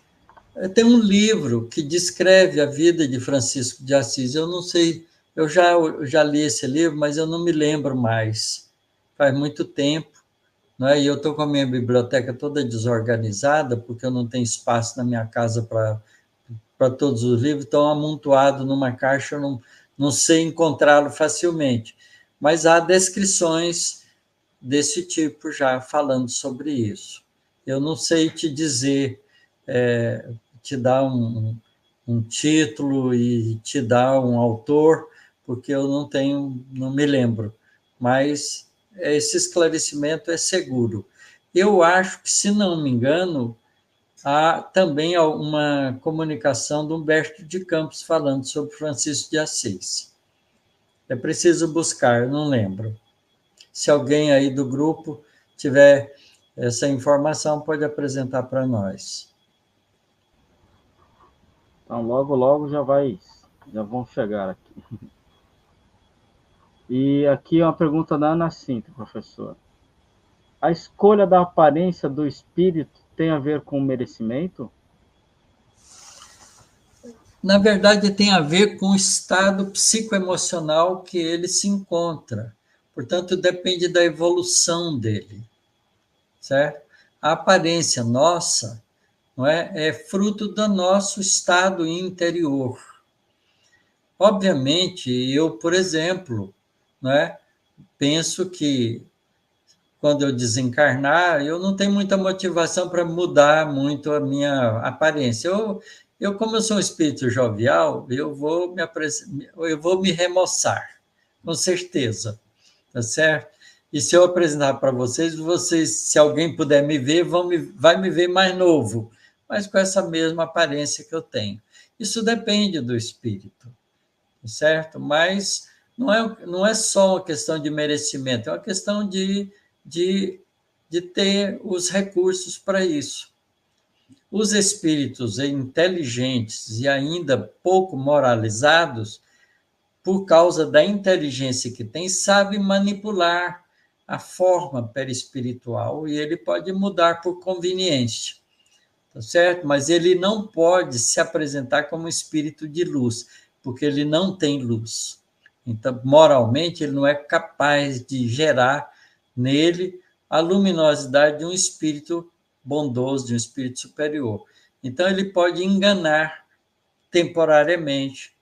Tem um livro que descreve a vida de Francisco de Assis. Eu não sei, eu já li esse livro, mas eu não me lembro mais. Faz muito tempo, né? E eu estou com a minha biblioteca toda desorganizada, porque eu não tenho espaço na minha casa para todos os livros, estão amontoados numa caixa, eu não sei encontrá-lo facilmente. Mas há descrições desse tipo já falando sobre isso. Eu não sei te dizer, te dar um título e te dar um autor, porque eu não me lembro. Mas esse esclarecimento é seguro. Eu acho que, se não me engano, há também uma comunicação do Humberto de Campos falando sobre Francisco de Assis. É preciso buscar, não lembro. Se alguém aí do grupo tiver essa informação, pode apresentar para nós. Então, logo já vão chegar aqui. E aqui é uma pergunta da Ana Cinta, professor. A escolha da aparência do espírito tem a ver com merecimento? Na verdade, tem a ver com o estado psicoemocional que ele se encontra. Portanto, depende da evolução dele, certo? A aparência nossa, não é fruto do nosso estado interior. Obviamente, eu, por exemplo, não é, penso que quando eu desencarnar, eu não tenho muita motivação para mudar muito a minha aparência. Como eu sou um espírito jovial, eu vou me remoçar, com certeza, tá certo? E se eu apresentar para vocês, se alguém puder me ver, vai me ver mais novo, mas com essa mesma aparência que eu tenho. Isso depende do espírito, tá certo? Mas não é só uma questão de merecimento, é uma questão de ter os recursos para isso. Os espíritos inteligentes e ainda pouco moralizados, por causa da inteligência que tem, sabem manipular a forma perispiritual e ele pode mudar por conveniência, tá certo? Mas ele não pode se apresentar como espírito de luz, porque ele não tem luz. Então, moralmente, ele não é capaz de gerar nele a luminosidade de um espírito bondoso, de um espírito superior. Então, ele pode enganar temporariamente,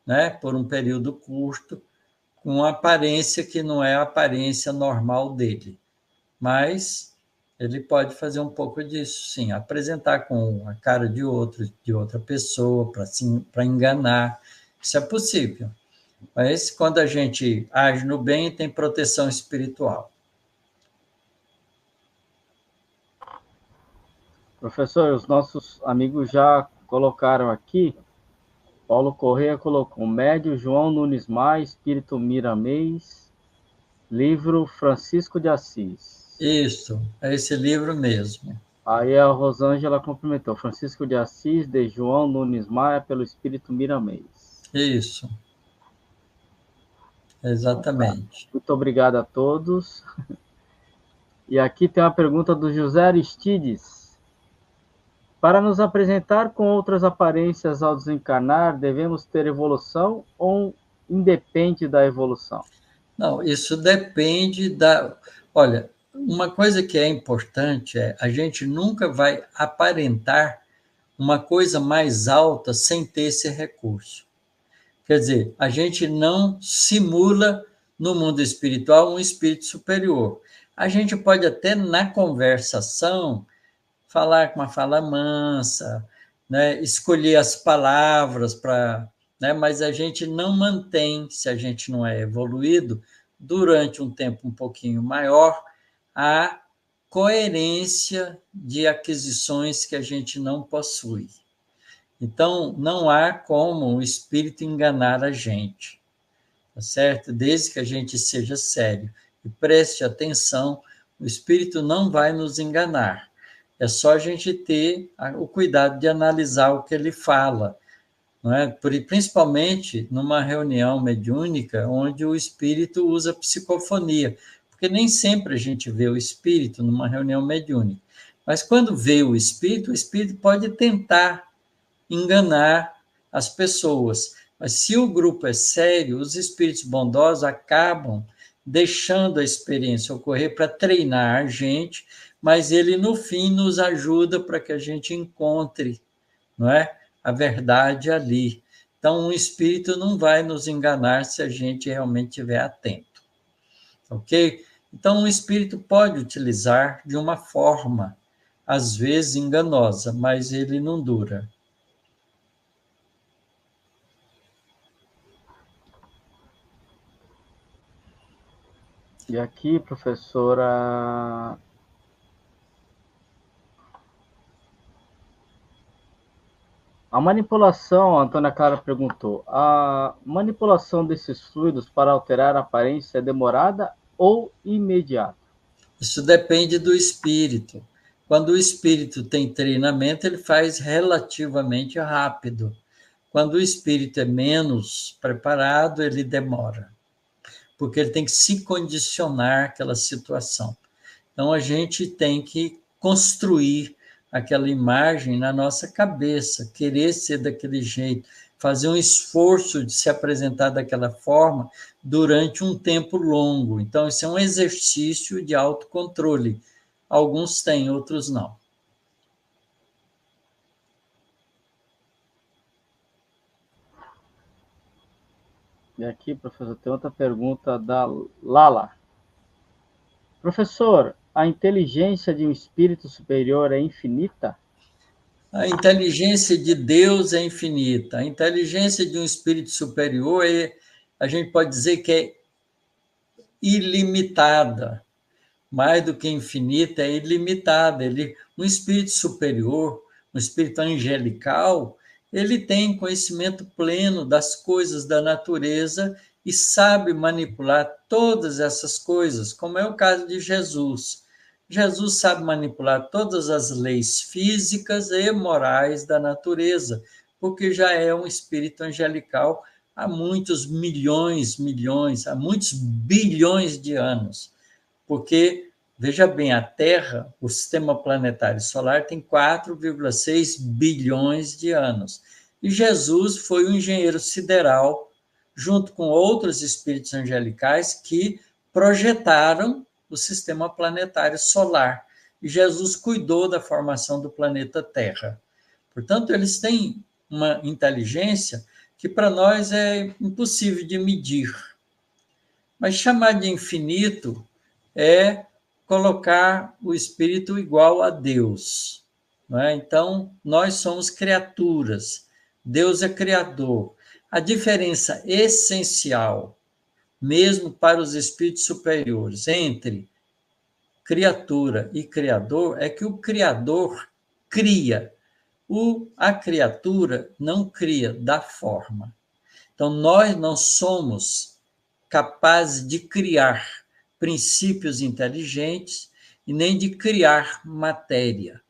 né, por um período curto, com uma aparência que não é a aparência normal dele. Mas ele pode fazer um pouco disso, sim, apresentar com a cara de outra pessoa, para enganar. Isso é possível. Mas quando a gente age no bem, tem proteção espiritual. Professor, os nossos amigos já colocaram aqui. Paulo Corrêa colocou Médio João Nunes Maia, Espírito Miramês, livro Francisco de Assis. Isso, é esse livro mesmo. Aí a Rosângela complementou, Francisco de Assis, de João Nunes Maia, pelo Espírito Miramês. Isso. Exatamente. Muito obrigado a todos. E aqui tem uma pergunta do José Aristides. Para nos apresentar com outras aparências ao desencarnar, devemos ter evolução ou independe da evolução? Não, isso depende da... Olha, uma coisa que é importante é a gente nunca vai aparentar uma coisa mais alta sem ter esse recurso. Quer dizer, a gente não simula no mundo espiritual um espírito superior. A gente pode até, na conversação, falar com uma fala mansa, né? Escolher as palavras para... Né? Mas a gente não mantém, se a gente não é evoluído, durante um tempo um pouquinho maior, a coerência de aquisições que a gente não possui. Então, não há como o espírito enganar a gente, tá certo? Desde que a gente seja sério e preste atenção, o espírito não vai nos enganar. É só a gente ter o cuidado de analisar o que ele fala, não é? Principalmente numa reunião mediúnica, onde o espírito usa psicofonia, porque nem sempre a gente vê o espírito numa reunião mediúnica. Mas quando vê o espírito pode tentar enganar as pessoas. Mas se o grupo é sério, os espíritos bondosos acabam deixando a experiência ocorrer para treinar a gente, mas ele, no fim, nos ajuda para que a gente encontre, não é, a verdade ali. Então, o espírito não vai nos enganar se a gente realmente estiver atento. Ok? Então, o espírito pode utilizar de uma forma, às vezes enganosa, mas ele não dura. E aqui, professora, a manipulação, a Antônia Clara perguntou, a manipulação desses fluidos para alterar a aparência é demorada ou imediata? Isso depende do espírito. Quando o espírito tem treinamento, ele faz relativamente rápido. Quando o espírito é menos preparado, ele demora, porque ele tem que se condicionar àquela situação. Então, a gente tem que construir aquela imagem na nossa cabeça, querer ser daquele jeito, fazer um esforço de se apresentar daquela forma durante um tempo longo. Então, isso é um exercício de autocontrole. Alguns têm, outros não. E aqui, professor, tem outra pergunta da Lala. Professor, a inteligência de um espírito superior é infinita? A inteligência de Deus é infinita. A inteligência de um espírito superior a gente pode dizer que é ilimitada. Mais do que infinita, é ilimitada. Um espírito superior, um espírito angelical, ele tem conhecimento pleno das coisas da natureza e sabe manipular todas essas coisas, como é o caso de Jesus. Jesus sabe manipular todas as leis físicas e morais da natureza, porque já é um espírito angelical há muitos há muitos bilhões de anos. Porque, veja bem, a Terra, o sistema planetário solar, tem 4,6 bilhões de anos. E Jesus foi um engenheiro sideral, junto com outros espíritos angelicais que projetaram o sistema planetário solar. E Jesus cuidou da formação do planeta Terra. Portanto, eles têm uma inteligência que para nós é impossível de medir. Mas chamar de infinito é colocar o espírito igual a Deus. Não é? Então, nós somos criaturas, Deus é criador. A diferença essencial, mesmo para os espíritos superiores, entre criatura e criador, é que o criador cria, a criatura não cria, dá forma. Então, nós não somos capazes de criar princípios inteligentes e nem de criar matéria.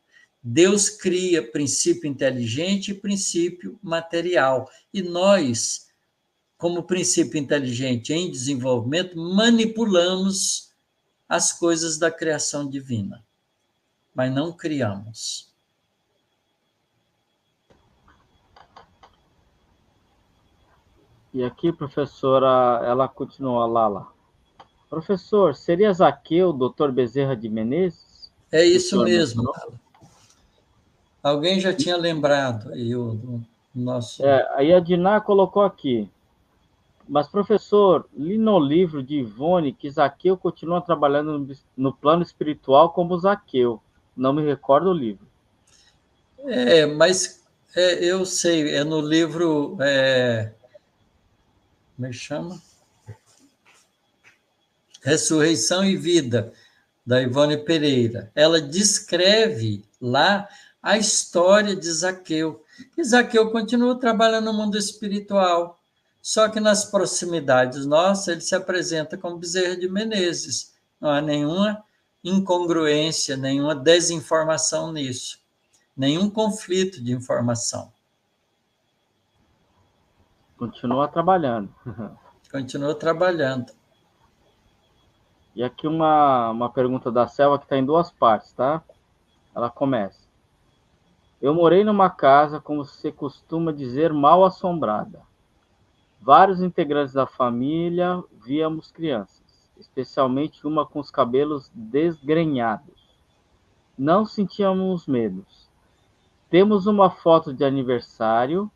Deus cria princípio inteligente e princípio material. E nós, como princípio inteligente em desenvolvimento, manipulamos as coisas da criação divina, mas não criamos. E aqui, professora, ela continua, Lala. Professor, seria Zaqueu, Dr. Bezerra de Menezes? É isso mesmo. Alguém já tinha lembrado aí o nosso... Aí a Diná colocou aqui. Mas, professor, li no livro de Ivone que Zaqueu continua trabalhando no plano espiritual como Zaqueu. Não me recordo o livro. Mas eu sei, é no livro... Como é que chama? Ressurreição e Vida. da Ivone Pereira. Ela descreve lá a história de Zaqueu. E Zaqueu continua trabalhando no mundo espiritual, só que nas proximidades nossas ele se apresenta como Bezerra de Menezes. Não há nenhuma incongruência, nenhuma desinformação nisso, nenhum conflito de informação. Continua trabalhando. Continua trabalhando. E aqui uma pergunta da Selva que está em duas partes, tá? Ela começa. Eu morei numa casa, como se costuma dizer, mal assombrada. Vários integrantes da família víamos crianças, especialmente uma com os cabelos desgrenhados. Não sentíamos medos. Temos uma foto de aniversário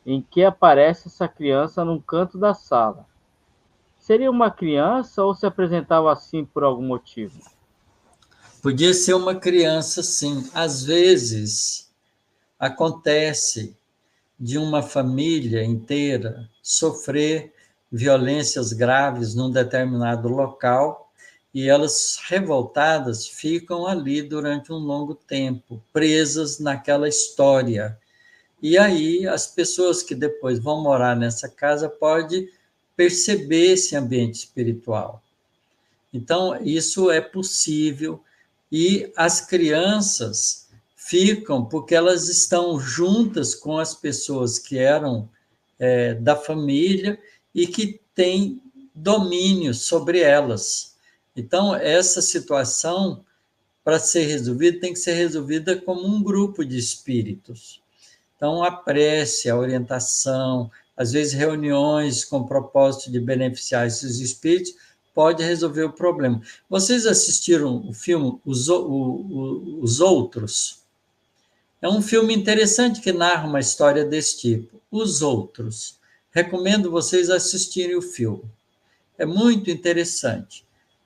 em que aparece essa criança num canto da sala. Seria uma criança ou se apresentava assim por algum motivo? Podia ser uma criança, sim. Às vezes, acontece de uma família inteira sofrer violências graves num determinado local e elas, revoltadas, ficam ali durante um longo tempo, presas naquela história. E aí, as pessoas que depois vão morar nessa casa podem perceber esse ambiente espiritual. Então, isso é possível. E as crianças ficam porque elas estão juntas com as pessoas que eram da família e que têm domínio sobre elas. Então, essa situação, para ser resolvida, tem que ser resolvida como um grupo de espíritos. Então, a prece, a orientação, às vezes reuniões com o propósito de beneficiar esses espíritos, pode resolver o problema. Vocês assistiram o filme Os Outros? É um filme interessante que narra uma história desse tipo. Os Outros. Recomendo vocês assistirem o filme. É muito interessante.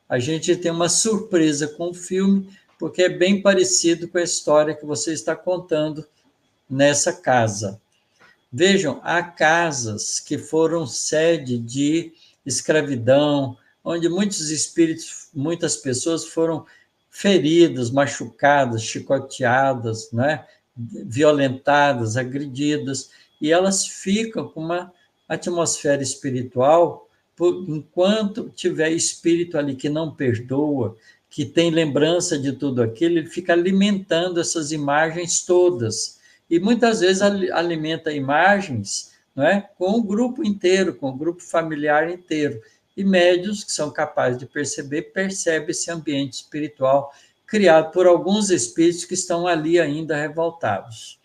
A gente tem uma surpresa com o filme, porque é bem parecido com a história que você está contando nessa casa. Vejam, há casas que foram sede de escravidão, onde muitos espíritos, muitas pessoas foram feridas, machucadas, chicoteadas, né? Violentadas, agredidas, e elas ficam com uma atmosfera espiritual, enquanto tiver espírito ali que não perdoa, que tem lembrança de tudo aquilo, ele fica alimentando essas imagens todas. E muitas vezes alimenta imagens, não é? Com o grupo inteiro, com o grupo familiar inteiro. E médiuns que são capazes de percebem esse ambiente espiritual criado por alguns espíritos que estão ali ainda revoltados.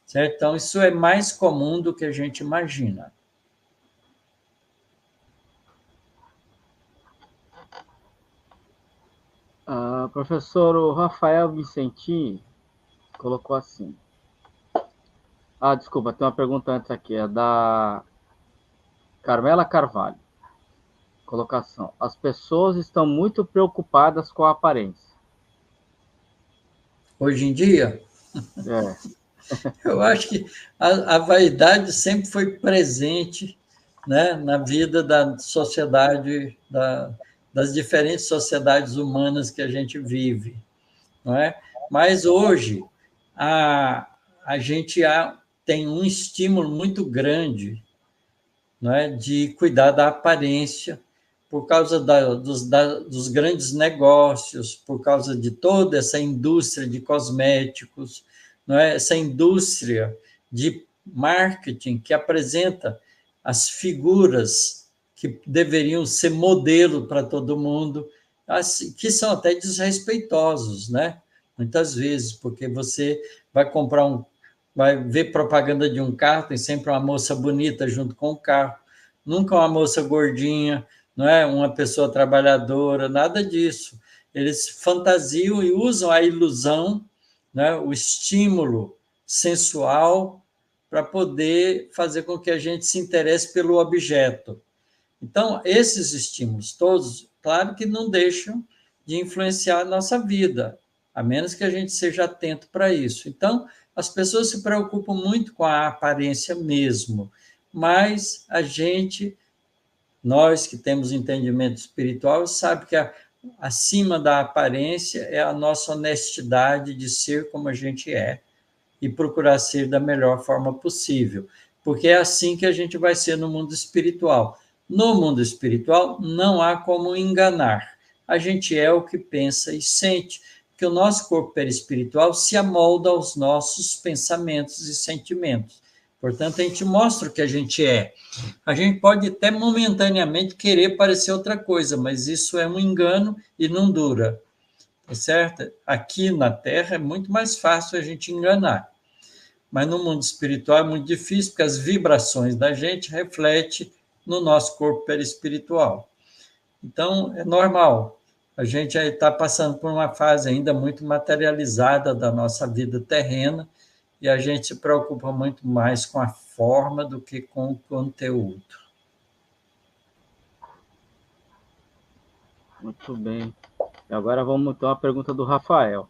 Certo? Então, isso é mais comum do que a gente imagina. Professor, o Rafael Vicenti colocou assim. Desculpa, tem uma pergunta antes aqui, é da Carmela Carvalho. Colocação. As pessoas estão muito preocupadas com a aparência. Hoje em dia? Eu acho que a vaidade sempre foi presente, né, na vida da sociedade, das diferentes sociedades humanas que a gente vive, não é? Mas hoje a gente tem um estímulo muito grande, não é, de cuidar da aparência, por causa dos grandes negócios, por causa de toda essa indústria de cosméticos, não é? Essa indústria de marketing que apresenta as figuras que deveriam ser modelo para todo mundo, que são até desrespeitosos, né? Muitas vezes, porque você vai vai ver propaganda de um carro, tem sempre uma moça bonita junto com o carro, nunca uma moça gordinha, não é uma pessoa trabalhadora, nada disso. Eles fantasiam e usam a ilusão, né, o estímulo sensual para poder fazer com que a gente se interesse pelo objeto. Então, esses estímulos todos, claro que não deixam de influenciar a nossa vida, a menos que a gente seja atento para isso. Então, as pessoas se preocupam muito com a aparência mesmo, mas nós que temos entendimento espiritual, sabe que acima da aparência é a nossa honestidade de ser como a gente é e procurar ser da melhor forma possível, porque é assim que a gente vai ser no mundo espiritual. No mundo espiritual, não há como enganar. A gente é o que pensa e sente, porque o nosso corpo perispiritual se amolda aos nossos pensamentos e sentimentos. Portanto, a gente mostra o que a gente é. A gente pode até momentaneamente querer parecer outra coisa, mas isso é um engano e não dura, tá certo? Aqui na Terra é muito mais fácil a gente enganar, mas no mundo espiritual é muito difícil, porque as vibrações da gente refletem no nosso corpo perispiritual. Então, é normal. A gente está passando por uma fase ainda muito materializada da nossa vida terrena, e a gente se preocupa muito mais com a forma do que com o conteúdo. Muito bem. E agora vamos então à pergunta do Rafael.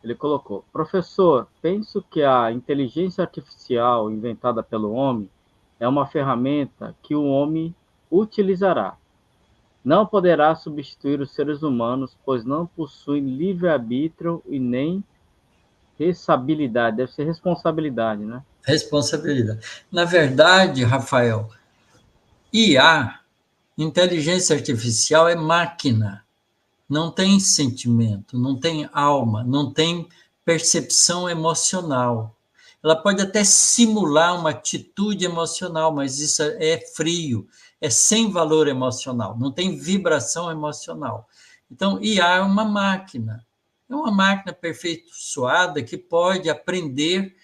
Ele colocou: professor, penso que a inteligência artificial inventada pelo homem é uma ferramenta que o homem utilizará. Não poderá substituir os seres humanos, pois não possuem livre-arbítrio e nem responsabilidade. Deve ser responsabilidade, né? Responsabilidade. Na verdade, Rafael, IA, inteligência artificial, é máquina. Não tem sentimento, não tem alma, não tem percepção emocional. Ela pode até simular uma atitude emocional, mas isso é frio, é sem valor emocional, não tem vibração emocional. Então, IA é uma máquina aperfeiçoada que pode aprender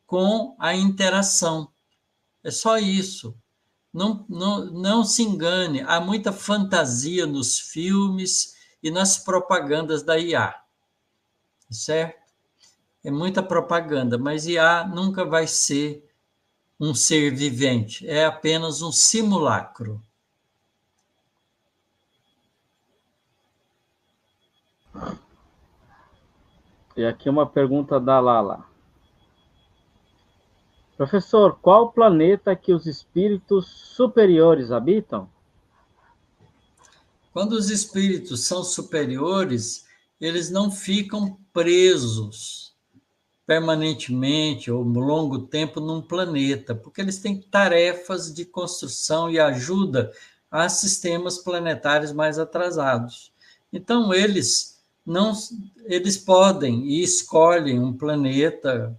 com a interação. É só isso. Não se engane, há muita fantasia nos filmes e nas propagandas da IA, certo? É muita propaganda, mas IA nunca vai ser um ser vivente, é apenas um simulacro. E aqui uma pergunta da Lala. Professor, qual o planeta que os espíritos superiores habitam? Quando os espíritos são superiores, eles não ficam presos permanentemente ou longo tempo num planeta, porque eles têm tarefas de construção e ajuda a sistemas planetários mais atrasados. Então eles podem e escolhem um planeta,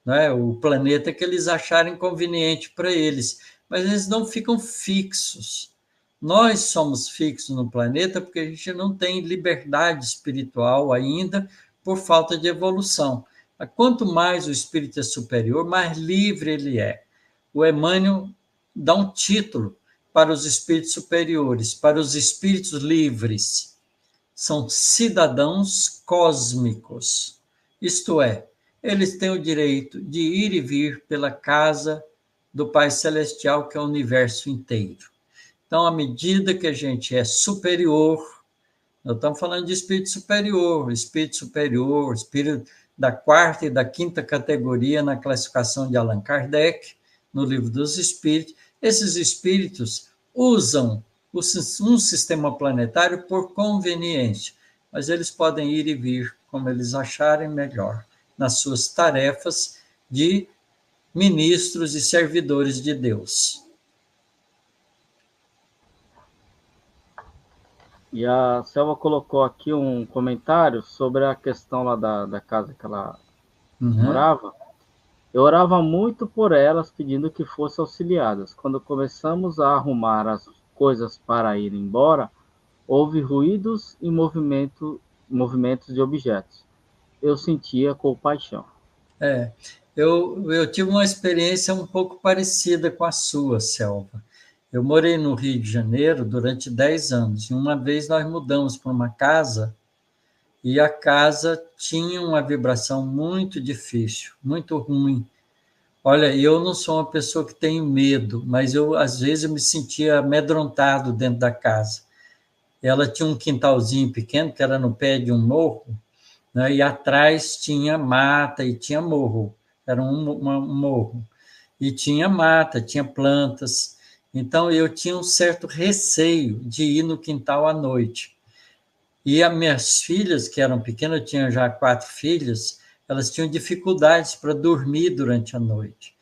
né, o planeta que eles acharem conveniente para eles, mas eles não ficam fixos. Nós somos fixos no planeta porque a gente não tem liberdade espiritual ainda por falta de evolução. Quanto mais o espírito é superior, mais livre ele é. O Emmanuel dá um título para os espíritos superiores, para os espíritos livres. São cidadãos cósmicos. Isto é, eles têm o direito de ir e vir pela casa do Pai Celestial, que é o universo inteiro. Então, à medida que a gente é superior, nós estamos falando de espírito superior, espírito da quarta e da quinta categoria na classificação de Allan Kardec, no Livro dos Espíritos. Esses espíritos usam um sistema planetário por conveniência, mas eles podem ir e vir como eles acharem melhor, nas suas tarefas de ministros e servidores de Deus. E a Selva colocou aqui um comentário sobre a questão lá da casa que ela morava. Eu orava muito por elas, pedindo que fossem auxiliadas. Quando começamos a arrumar as coisas para ir embora, houve ruídos e movimentos de objetos. Eu sentia compaixão. Eu tive uma experiência um pouco parecida com a sua, Selva. Eu morei no Rio de Janeiro durante 10 anos, e uma vez nós mudamos para uma casa, e a casa tinha uma vibração muito difícil, muito ruim. Olha, eu não sou uma pessoa que tem medo, mas às vezes eu me sentia amedrontado dentro da casa. Ela tinha um quintalzinho pequeno, que era no pé de um morro, né, e atrás tinha mata e tinha morro, era um morro. E tinha mata, tinha plantas. Então, eu tinha um certo receio de ir no quintal à noite. E as minhas filhas, que eram pequenas, eu tinha já 4 filhas, elas tinham dificuldades para dormir durante a noite.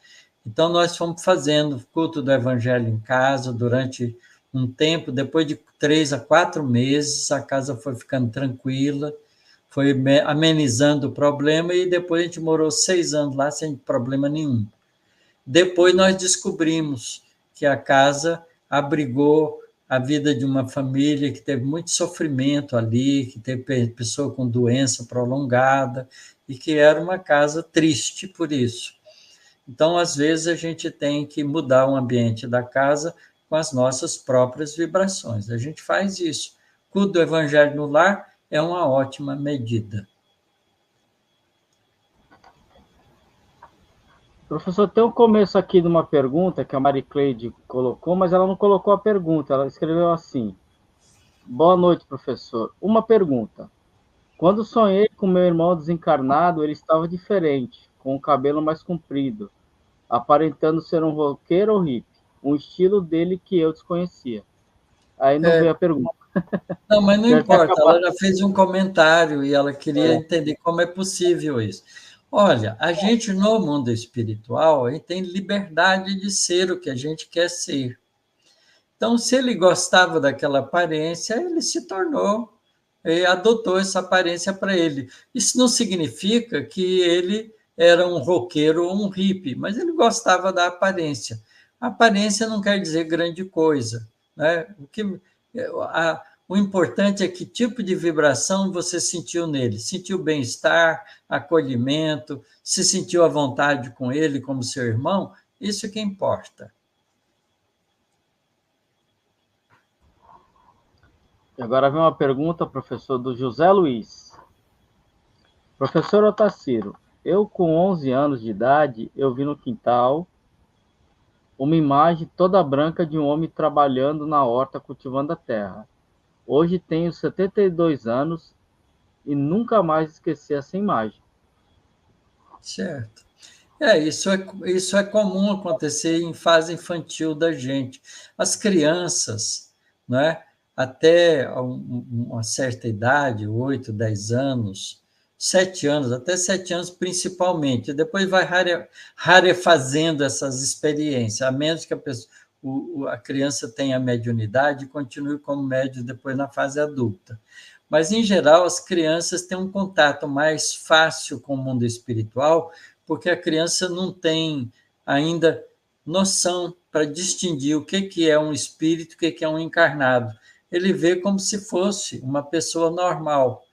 Então, nós fomos fazendo culto do Evangelho em casa durante um tempo. Depois de 3 a 4 meses, a casa foi ficando tranquila, foi amenizando o problema, e depois a gente morou 6 anos lá sem problema nenhum. Depois nós descobrimos que a casa abrigou a vida de uma família que teve muito sofrimento ali, que teve pessoa com doença prolongada, e que era uma casa triste por isso. Então, às vezes, a gente tem que mudar o ambiente da casa com as nossas próprias vibrações. A gente faz isso. O culto do Evangelho no lar é uma ótima medida. Professor, tem um começo aqui de uma pergunta que a Mari Cleide colocou, mas ela não colocou a pergunta, ela escreveu assim: boa noite, professor. Uma pergunta. Quando sonhei com meu irmão desencarnado, ele estava diferente, com o cabelo mais comprido, aparentando ser um roqueiro ou hippie, um estilo dele que eu desconhecia. Aí não veio a pergunta. Não, mas não importa, ela já fez um comentário e ela queria entender como é possível isso. Olha, a gente no mundo espiritual, a gente tem liberdade de ser o que a gente quer ser. Então, se ele gostava daquela aparência, ele se tornou e adotou essa aparência para ele. Isso não significa que ele era um roqueiro ou um hippie, mas ele gostava da aparência. A aparência não quer dizer grande coisa, né? O importante é que tipo de vibração você sentiu nele. Sentiu bem-estar, acolhimento, se sentiu à vontade com ele como seu irmão? Isso que importa. Agora vem uma pergunta, professor, do José Luiz. Professor Otacílio, eu com 11 anos de idade, eu vi no quintal uma imagem toda branca de um homem trabalhando na horta cultivando a terra. Hoje tenho 72 anos e nunca mais esqueci essa imagem. Certo. Isso é comum acontecer em fase infantil da gente. As crianças, né, até uma certa idade, 8, 10 anos, 7 anos, até 7 anos principalmente, depois vai rarefazendo essas experiências, a menos que a criança tenha mediunidade e continue como médium depois na fase adulta. Mas, em geral, as crianças têm um contato mais fácil com o mundo espiritual, porque a criança não tem ainda noção para distinguir o que é um espírito, o que é um encarnado. Ele vê como se fosse uma pessoa normal,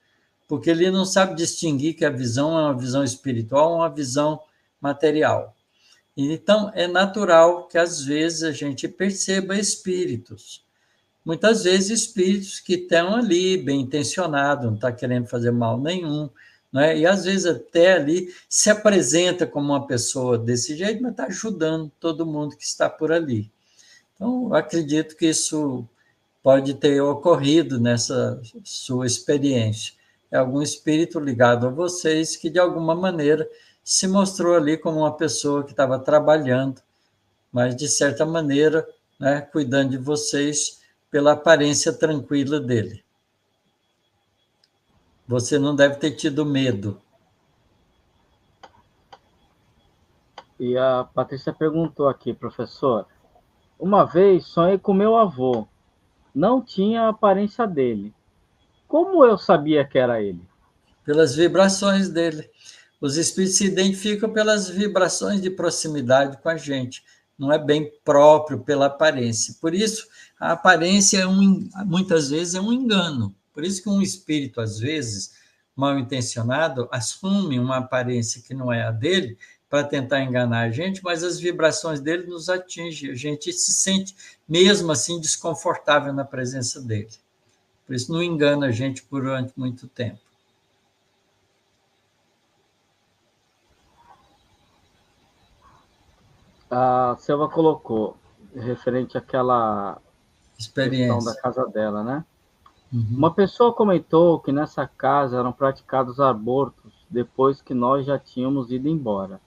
porque ele não sabe distinguir que a visão é uma visão espiritual ou uma visão material. Então, é natural que, às vezes, a gente perceba espíritos. Muitas vezes, espíritos que estão ali, bem intencionados, não está querendo fazer mal nenhum, né? E, às vezes, até ali se apresenta como uma pessoa desse jeito, mas está ajudando todo mundo que está por ali. Então, acredito que isso pode ter ocorrido nessa sua experiência. É algum espírito ligado a vocês que, de alguma maneira, se mostrou ali como uma pessoa que estava trabalhando, mas, de certa maneira, né, cuidando de vocês pela aparência tranquila dele. Você não deve ter tido medo. E a Patrícia perguntou aqui, professor, uma vez sonhei com meu avô, não tinha a aparência dele. Como eu sabia que era ele? Pelas vibrações dele. Os espíritos se identificam pelas vibrações de proximidade com a gente. Não é bem próprio pela aparência. Por isso, a aparência muitas vezes é um engano. Por isso que um espírito, às vezes, mal intencionado, assume uma aparência que não é a dele para tentar enganar a gente, mas as vibrações dele nos atingem. A gente se sente, mesmo assim, desconfortável na presença dele. Por isso, não engana a gente durante muito tempo. A Selva colocou, referente àquela experiência questão da casa dela, né? Uma pessoa comentou que nessa casa eram praticados abortos depois que nós já tínhamos ido embora.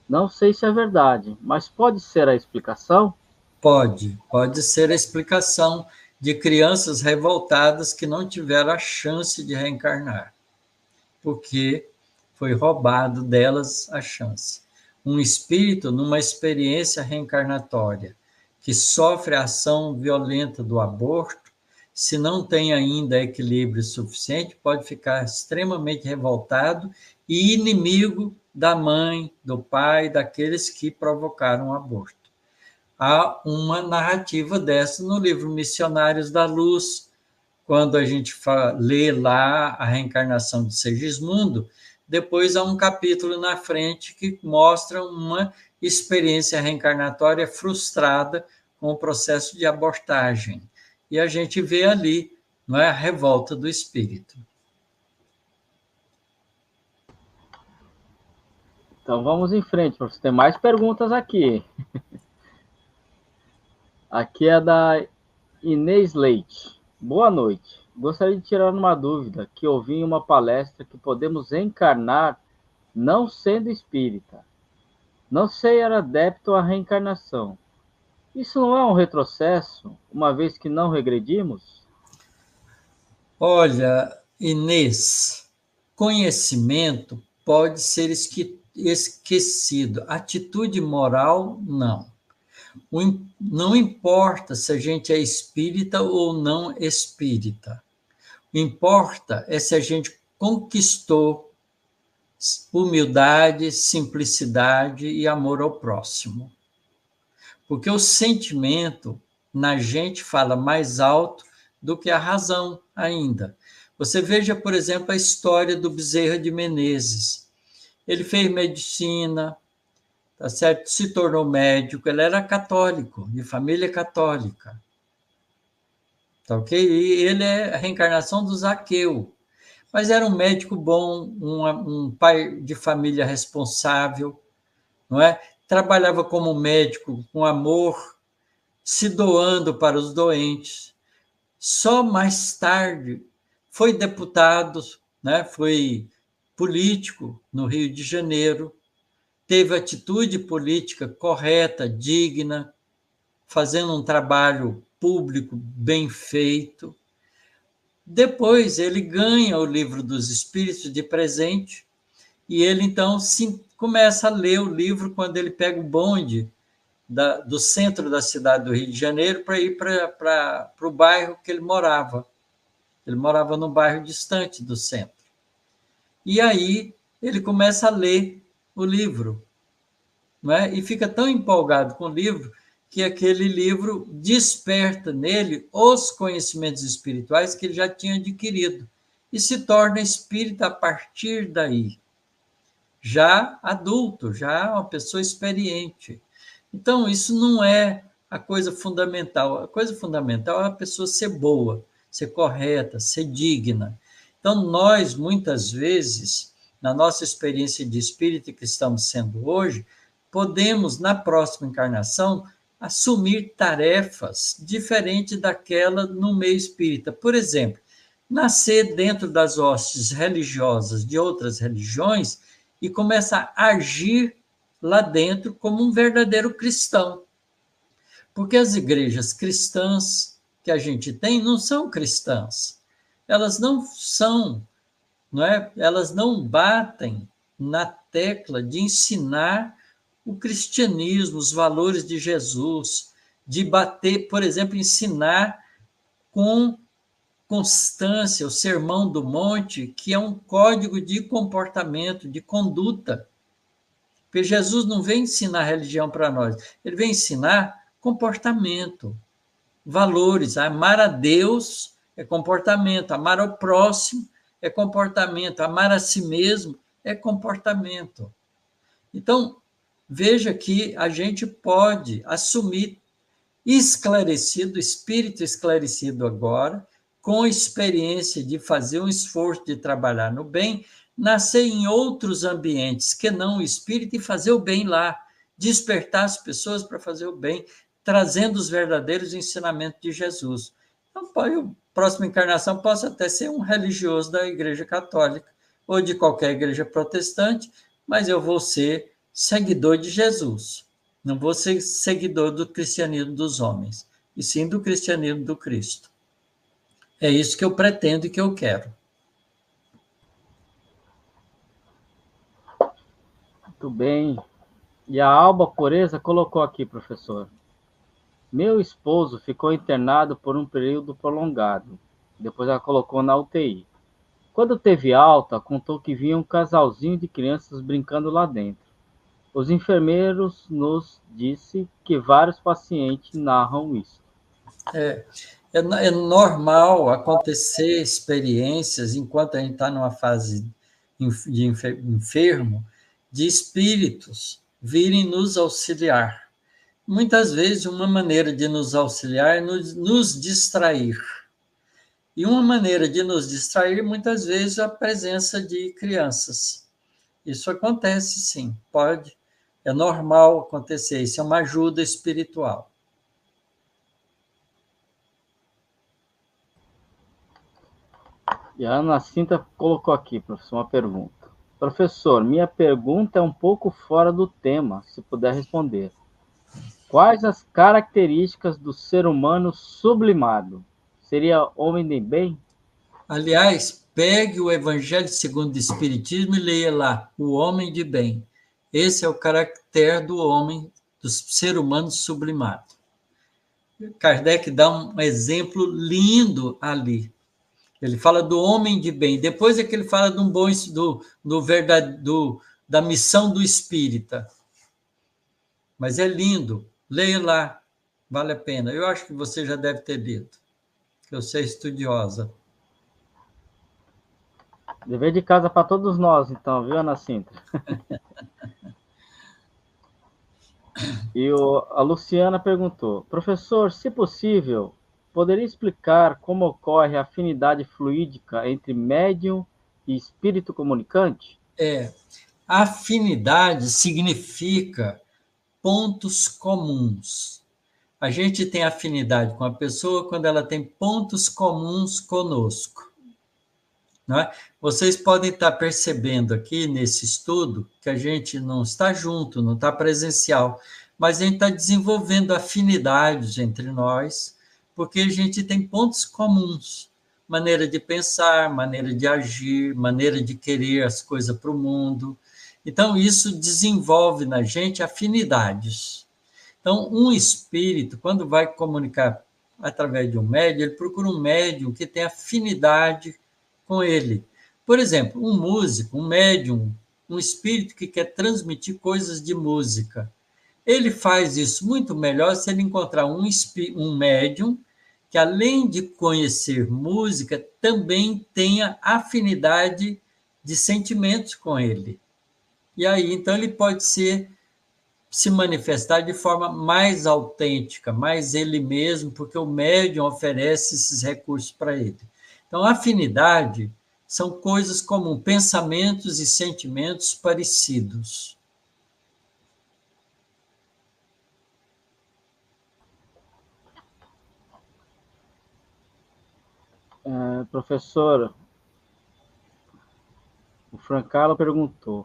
Não sei se é verdade, mas pode ser a explicação? Pode ser a explicação de crianças revoltadas que não tiveram a chance de reencarnar, porque foi roubado delas a chance. Um espírito, numa experiência reencarnatória, que sofre a ação violenta do aborto, se não tem ainda equilíbrio suficiente, pode ficar extremamente revoltado e inimigo da mãe, do pai, daqueles que provocaram o aborto. Há uma narrativa dessa no livro Missionários da Luz, quando a gente lê lá a reencarnação de Segismundo, depois há um capítulo na frente que mostra uma experiência reencarnatória frustrada com o processo de abortagem. E a gente vê ali, não é, a revolta do espírito. Então vamos em frente, professor. Tem mais perguntas aqui. Aqui é da Inês Leite. Boa noite. Gostaria de tirar uma dúvida que ouvi em uma palestra que podemos encarnar não sendo espírita. Não sei, era adepto à reencarnação. Isso não é um retrocesso, uma vez que não regredimos? Olha, Inês, conhecimento pode ser esquecido. Atitude moral, não. Não importa se a gente é espírita ou não espírita. O que importa é se a gente conquistou humildade, simplicidade e amor ao próximo. Porque o sentimento na gente fala mais alto do que a razão ainda. Você veja, por exemplo, a história do Bezerra de Menezes. Ele fez medicina, tá certo? Se tornou médico, ele era católico, de família católica. Tá ok? E ele é a reencarnação do Zaqueu. Mas era um médico bom, um pai de família responsável, não é? Trabalhava como médico com amor, se doando para os doentes. Só mais tarde foi deputado, né? Foi político no Rio de Janeiro, teve atitude política correta, digna, fazendo um trabalho público bem feito. Depois ele ganha o Livro dos Espíritos de presente e ele então começa a ler o livro quando ele pega o bonde do centro da cidade do Rio de Janeiro para ir para o bairro que ele morava. Ele morava num bairro distante do centro. E aí ele começa a ler o livro, não é? E fica tão empolgado com o livro que aquele livro desperta nele os conhecimentos espirituais que ele já tinha adquirido e se torna espírita a partir daí, já adulto, já uma pessoa experiente. Então, isso não é a coisa fundamental. A coisa fundamental é a pessoa ser boa, ser correta, ser digna. Então, nós, muitas vezes, na nossa experiência de espírito que estamos sendo hoje, podemos, na próxima encarnação, assumir tarefas diferentes daquela no meio espírita. Por exemplo, nascer dentro das hostes religiosas de outras religiões e começar a agir lá dentro como um verdadeiro cristão. Porque as igrejas cristãs que a gente tem não são cristãs. Elas não são, não é? Elas não batem na tecla de ensinar o cristianismo, os valores de Jesus, de bater, por exemplo, ensinar com constância o Sermão do Monte, que é um código de comportamento, de conduta. Porque Jesus não vem ensinar religião para nós, ele vem ensinar comportamento, valores. Amar a Deus é comportamento, amar ao próximo é comportamento, amar a si mesmo é comportamento. Então, veja que a gente pode assumir esclarecido, espírito esclarecido agora, com experiência de fazer um esforço de trabalhar no bem, nascer em outros ambientes que não o espírito e fazer o bem lá, despertar as pessoas para fazer o bem, trazendo os verdadeiros ensinamentos de Jesus. Então, a próxima encarnação possa até ser um religioso da Igreja Católica ou de qualquer igreja protestante, mas eu vou ser seguidor de Jesus. Não vou ser seguidor do cristianismo dos homens, e sim do cristianismo do Cristo. É isso que eu pretendo e que eu quero. Muito bem. E a Alba Pureza colocou aqui, professor. Meu esposo ficou internado por um período prolongado. Depois ela colocou na UTI. Quando teve alta, contou que via um casalzinho de crianças brincando lá dentro. Os enfermeiros nos disse que vários pacientes narram isso. É normal acontecer experiências, enquanto a gente está numa fase de enfermo, de espíritos virem nos auxiliar. Muitas vezes, uma maneira de nos auxiliar é nos distrair. E uma maneira de nos distrair, muitas vezes, é a presença de crianças. Isso acontece, sim, pode. É normal acontecer, isso é uma ajuda espiritual. E a Ana Cinta colocou aqui, professor, uma pergunta. Professor, minha pergunta é um pouco fora do tema, se puder responder. Quais as características do ser humano sublimado? Seria homem de bem? Aliás, pegue o Evangelho segundo o Espiritismo e leia lá, o homem de bem. Esse é o caráter do homem, do ser humano sublimado. Kardec dá um exemplo lindo ali. Ele fala do homem de bem. Depois é que ele fala de um bom da missão do espírita. Mas é lindo. Leia lá. Vale a pena. Eu acho que você já deve ter lido. Eu sei estudiosa. Dever de casa para todos nós, então, viu, Ana Cinta? E a Luciana perguntou, professor, se possível, poderia explicar como ocorre a afinidade fluídica entre médium e espírito comunicante? Afinidade significa pontos comuns. A gente tem afinidade com a pessoa quando ela tem pontos comuns conosco. Não é? Vocês podem estar percebendo aqui nesse estudo que a gente não está junto, não está presencial, mas a gente está desenvolvendo afinidades entre nós, porque a gente tem pontos comuns, maneira de pensar, maneira de agir, maneira de querer as coisas para o mundo. Então, isso desenvolve na gente afinidades. Então, um espírito, quando vai comunicar através de um médium, ele procura um médium que tem afinidade com ele. Por exemplo, um músico, um médium, um espírito que quer transmitir coisas de música. Ele faz isso muito melhor se ele encontrar um médium que, além de conhecer música, também tenha afinidade de sentimentos com ele. E aí, então, ele pode se manifestar de forma mais autêntica, mais ele mesmo, porque o médium oferece esses recursos para ele. Então, afinidade são coisas como pensamentos e sentimentos parecidos. Professor, o Francalo perguntou,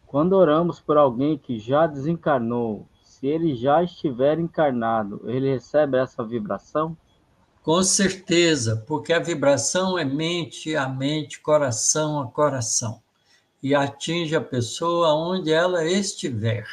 quando oramos por alguém que já desencarnou, se ele já estiver encarnado, ele recebe essa vibração? Com certeza, porque a vibração é mente a mente, coração a coração, e atinge a pessoa onde ela estiver,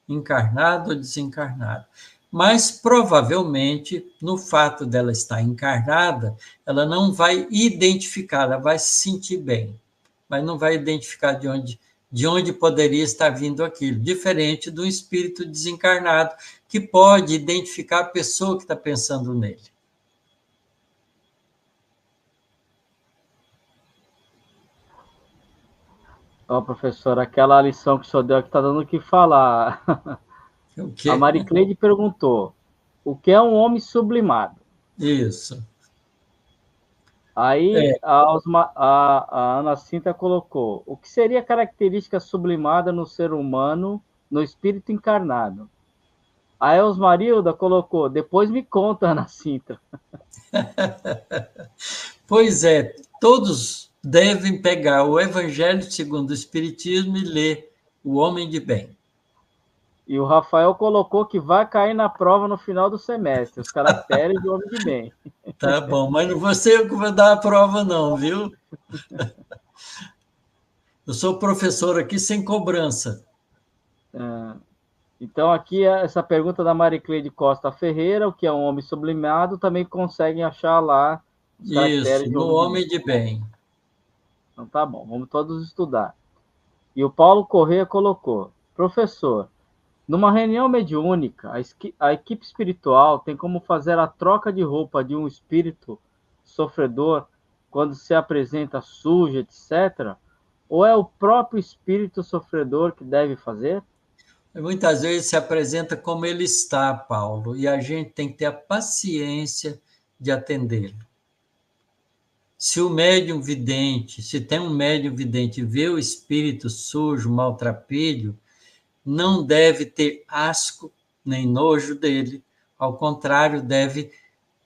encarnada ou desencarnada. Mas, provavelmente, no fato dela estar encarnada, ela não vai identificar, ela vai se sentir bem, mas não vai identificar de onde poderia estar vindo aquilo, diferente do espírito desencarnado, que pode identificar a pessoa que está pensando nele. Ó, professor, aquela lição que o senhor deu aqui está dando o que falar. O quê? A Maricleide perguntou, o que é um homem sublimado? Isso. Aí a Ana Cinta colocou, o que seria característica sublimada no ser humano, no espírito encarnado? A Elsmarilda colocou, depois me conta, Ana Cinta. Pois é, todos devem pegar o Evangelho segundo o Espiritismo e ler O Homem de Bem. E o Rafael colocou que vai cair na prova no final do semestre, os caracteres do homem de bem. Tá bom, mas não vou ser eu que vou dar a prova, não, viu? Eu sou professor aqui sem cobrança. Então, aqui, essa pergunta da Maricleide Costa Ferreira, o que é um homem sublimado, também conseguem achar lá os caracteres Isso, de no homem homem de bem. Então, tá bom, vamos todos estudar. E o Paulo Corrêa colocou: professor, numa reunião mediúnica, a equipe espiritual tem como fazer a troca de roupa de um espírito sofredor quando se apresenta sujo, etc., ou é o próprio espírito sofredor que deve fazer? Muitas vezes se apresenta como ele está, Paulo, e a gente tem que ter a paciência de atendê-lo. Se o médium vidente, se tem um médium vidente e vê o espírito sujo, maltrapilho, não deve ter asco nem nojo dele, ao contrário, deve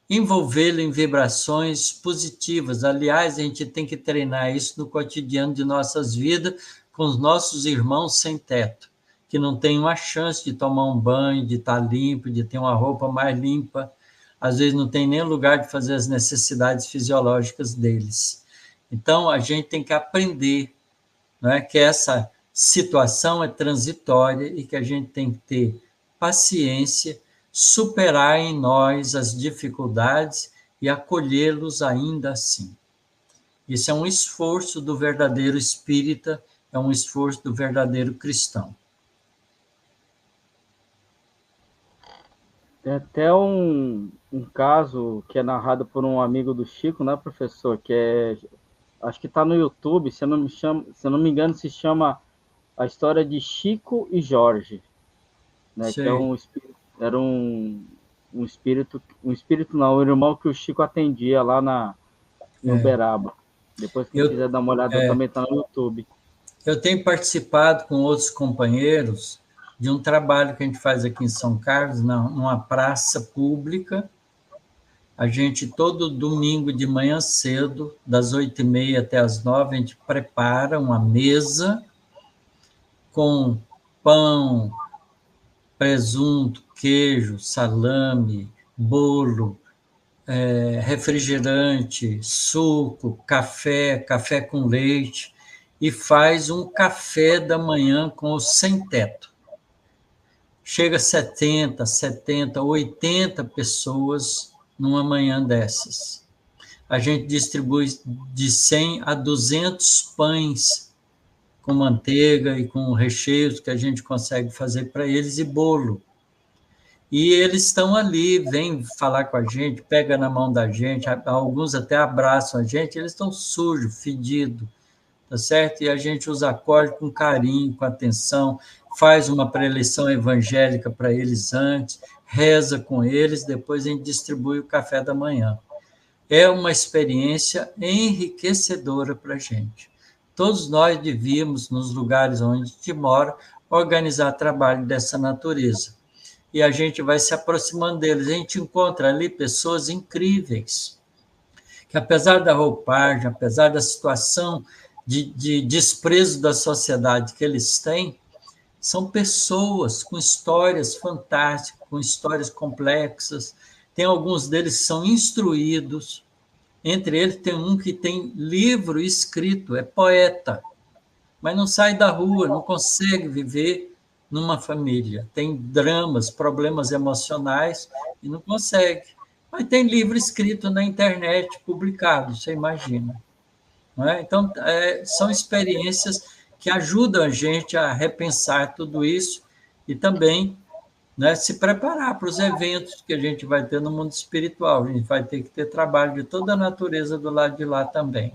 envolvê-lo em vibrações positivas. Aliás, a gente tem que treinar isso no cotidiano de nossas vidas com os nossos irmãos sem teto, que não têm uma chance de tomar um banho, de estar limpo, de ter uma roupa mais limpa, às vezes não tem nem lugar de fazer as necessidades fisiológicas deles. Então, a gente tem que aprender, não é, que essa situação é transitória e que a gente tem que ter paciência, superar em nós as dificuldades e acolhê-los ainda assim. Isso é um esforço do verdadeiro espírita, é um esforço do verdadeiro cristão. Tem até um caso que é narrado por um amigo do Chico, né, professor? Que é, acho que está no YouTube, se eu não me engano, se chama A História de Chico e Jorge, né? Que é Sei. era um espírito não, um irmão que o Chico atendia lá em Uberaba. Depois, quem Eu, quiser dar uma olhada, também está no YouTube. eu tenho participado com outros companheiros de um trabalho que a gente faz aqui em São Carlos, numa praça pública. A gente, todo domingo de manhã cedo, das 8h30 até as 9h, a gente prepara uma mesa com pão, presunto, queijo, salame, bolo, refrigerante, suco, café com leite, e faz um café da manhã com o sem teto. Chega a 70, 70, 80 pessoas numa manhã dessas. A gente distribui de 100 a 200 pães com manteiga e com recheios que a gente consegue fazer para eles e bolo. E eles estão ali, vêm falar com a gente, pega na mão da gente, alguns até abraçam a gente, eles estão sujos, fedidos, tá certo? E a gente os acolhe com carinho, com atenção, faz uma preleção evangélica para eles antes, reza com eles, depois a gente distribui o café da manhã. É uma experiência enriquecedora para a gente. Todos nós devíamos, nos lugares onde a gente mora, organizar trabalho dessa natureza. E a gente vai se aproximando deles. A gente encontra ali pessoas incríveis, que apesar da roupagem, apesar da situação de desprezo da sociedade que eles têm, são pessoas com histórias fantásticas, com histórias complexas. Tem alguns deles que são instruídos, entre eles tem um que tem livro escrito, é poeta, mas não sai da rua, não consegue viver numa família. Tem dramas, problemas emocionais e não consegue. Mas tem livro escrito na internet, publicado, você imagina. Não é? Então, são experiências que ajudam a gente a repensar tudo isso e também, né, se preparar para os eventos que a gente vai ter no mundo espiritual. A gente vai ter que ter trabalho de toda a natureza do lado de lá também.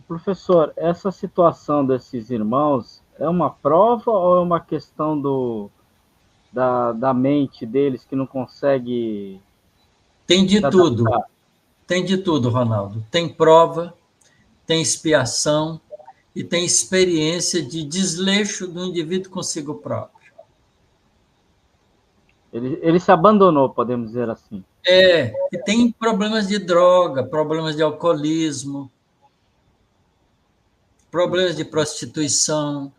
Professor, essa situação desses irmãos é uma prova ou é uma questão da mente deles que não consegue... Tem de tudo. Tem de tudo, Ronaldo. Tem prova, tem expiação e tem experiência de desleixo do indivíduo consigo próprio. Ele se abandonou, podemos dizer assim. E tem problemas de droga, problemas de alcoolismo, problemas de prostituição.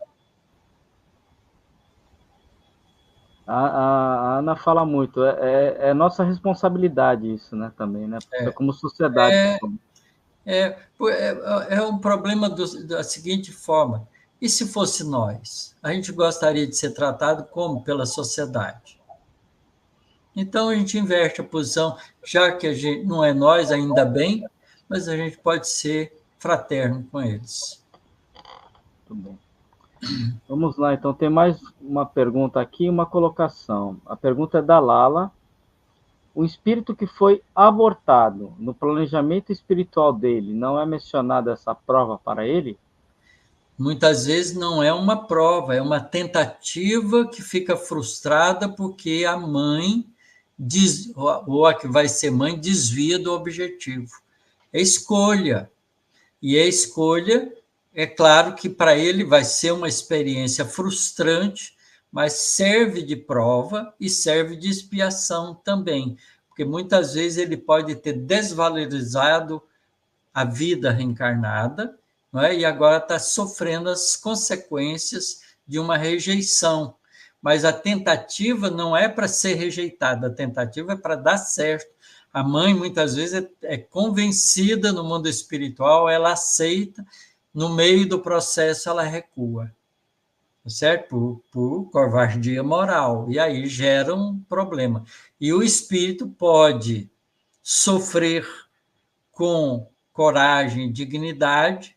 A Ana fala muito, é nossa responsabilidade isso, né, também, né, como sociedade. É, é um problema da seguinte forma: e se fosse nós? A gente gostaria de ser tratado como pela sociedade. Então a gente inverte a posição, já que a gente não é nós, ainda bem, mas a gente pode ser fraterno com eles. Muito bem. Vamos lá, então tem mais uma pergunta aqui, uma colocação. A pergunta é da Lala. O espírito que foi abortado, no planejamento espiritual dele, não é mencionada essa prova para ele? Muitas vezes não é uma prova, é uma tentativa que fica frustrada porque a mãe, ou a que vai ser mãe, desvia do objetivo. É escolha. E a escolha, é claro que para ele vai ser uma experiência frustrante, mas serve de prova e serve de expiação também, porque muitas vezes ele pode ter desvalorizado a vida reencarnada, não é? E agora está sofrendo as consequências de uma rejeição. Mas a tentativa não é para ser rejeitada, a tentativa é para dar certo. A mãe, muitas vezes, é convencida no mundo espiritual, ela aceita, no meio do processo, ela recua, certo? Por covardia moral. E aí gera um problema. E o espírito pode sofrer com coragem e dignidade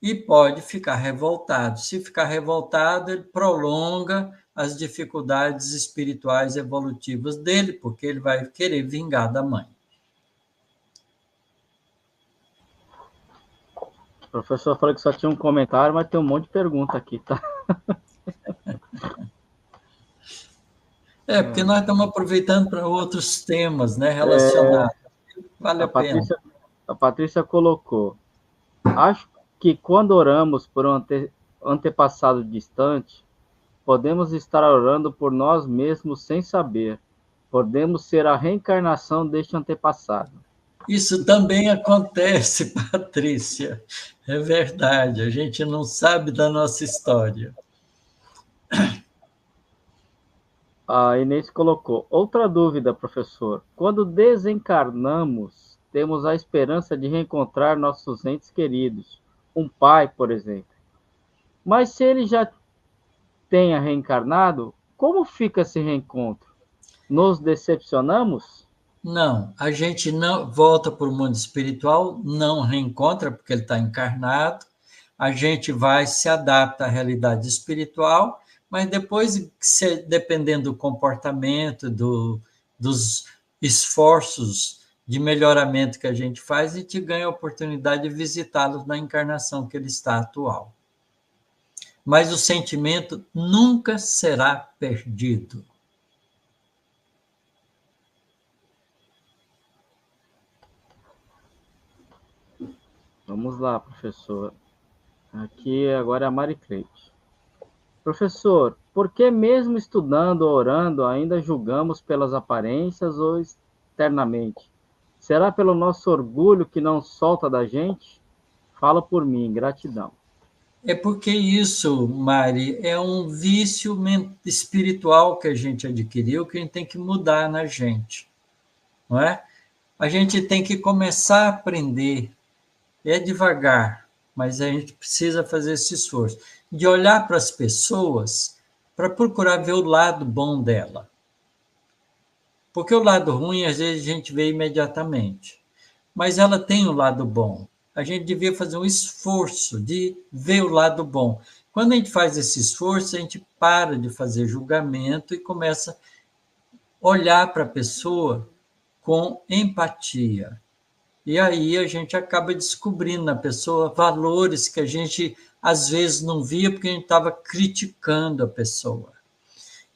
e pode ficar revoltado. Se ficar revoltado, ele prolonga as dificuldades espirituais evolutivas dele, porque ele vai querer vingar da mãe. O professor falou que só tinha um comentário, mas tem um monte de pergunta aqui, tá? Porque nós estamos aproveitando para outros temas, né, relacionados. Vale a pena. A Patrícia colocou: acho que quando oramos por um antepassado distante, podemos estar orando por nós mesmos sem saber. Podemos ser a reencarnação deste antepassado. Isso também acontece, Patrícia. É verdade, a gente não sabe da nossa história. A Inês colocou: outra dúvida, professor. Quando desencarnamos, temos a esperança de reencontrar nossos entes queridos, um pai, por exemplo. Mas se ele já tenha reencarnado, como fica esse reencontro? Nos decepcionamos? Não, a gente não volta para o mundo espiritual, não reencontra, porque ele está encarnado. A gente vai se adapta à realidade espiritual, mas depois, dependendo do comportamento, dos esforços de melhoramento que a gente faz, a gente ganha a oportunidade de visitá-lo na encarnação que ele está atual. Mas o sentimento nunca será perdido. Vamos lá, professor. Aqui agora é a Mari Cleide. Professor, por que mesmo estudando ou orando ainda julgamos pelas aparências ou externamente? Será pelo nosso orgulho que não solta da gente? Fala por mim, gratidão. É porque isso, Mari, é um vício espiritual que a gente adquiriu, que a gente tem que mudar na gente, não é? A gente tem que começar a aprender, é devagar, mas a gente precisa fazer esse esforço, de olhar para as pessoas para procurar ver o lado bom dela. Porque o lado ruim, às vezes, a gente vê imediatamente, mas ela tem o lado bom. A gente devia fazer um esforço de ver o lado bom. Quando a gente faz esse esforço, a gente para de fazer julgamento e começa a olhar para a pessoa com empatia. E aí a gente acaba descobrindo na pessoa valores que a gente, às vezes, não via porque a gente estava criticando a pessoa.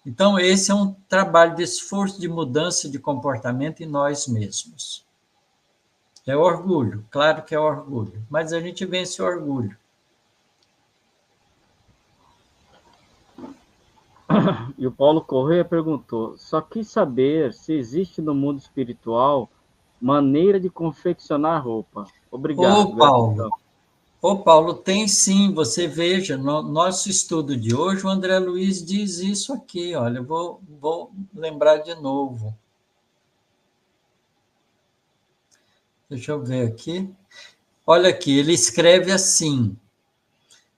Então, esse é um trabalho de esforço de mudança de comportamento em nós mesmos. É orgulho, claro que é orgulho, mas a gente vence o orgulho. E o Paulo Correia perguntou: só quis saber se existe no mundo espiritual maneira de confeccionar roupa. Obrigado. Ô, Paulo, Ô, Paulo, tem sim, você veja, no nosso estudo de hoje, o André Luiz diz isso aqui, olha, eu vou lembrar de novo. Deixa eu ver aqui. Olha aqui, ele escreve assim: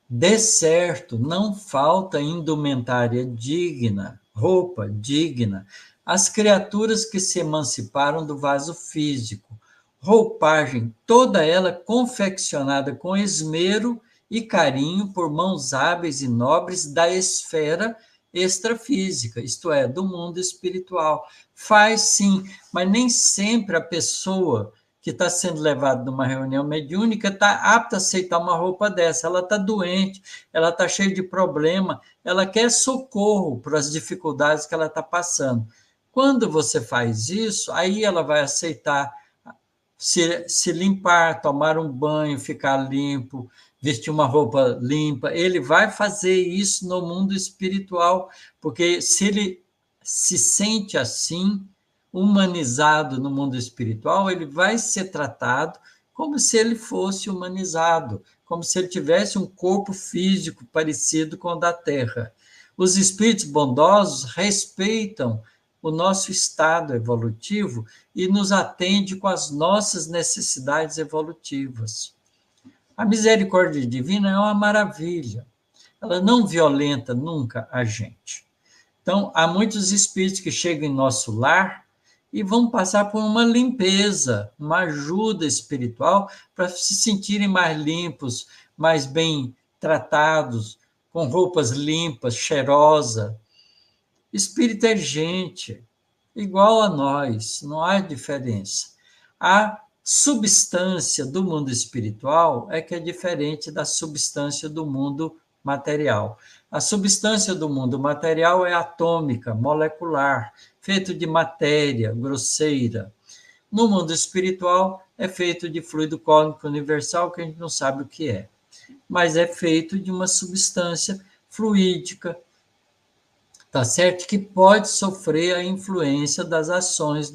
de certo, não falta indumentária digna, roupa digna, às criaturas que se emanciparam do vaso físico, roupagem, toda ela confeccionada com esmero e carinho por mãos hábeis e nobres da esfera extrafísica, isto é, do mundo espiritual. Faz sim, mas nem sempre a pessoa que está sendo levada numa reunião mediúnica está apta a aceitar uma roupa dessa. Ela está doente, ela está cheia de problema, ela quer socorro para as dificuldades que ela está passando. Quando você faz isso, aí ela vai aceitar se limpar, tomar um banho, ficar limpo, vestir uma roupa limpa. Ele vai fazer isso no mundo espiritual, porque se ele se sente assim, humanizado no mundo espiritual, ele vai ser tratado como se ele fosse humanizado, como se ele tivesse um corpo físico parecido com o da Terra. Os espíritos bondosos respeitam o nosso estado evolutivo e nos atende com as nossas necessidades evolutivas. A misericórdia divina é uma maravilha. Ela não violenta nunca a gente. Então, há muitos espíritos que chegam em nosso lar e vão passar por uma limpeza, uma ajuda espiritual para se sentirem mais limpos, mais bem tratados, com roupas limpas, cheirosas. Espírito é gente, igual a nós, não há diferença. A substância do mundo espiritual é que é diferente da substância do mundo material. A substância do mundo material é atômica, molecular, feito de matéria grosseira. No mundo espiritual é feito de fluido cósmico universal, que a gente não sabe o que é, mas é feito de uma substância fluídica, tá certo? Que pode sofrer a influência das ações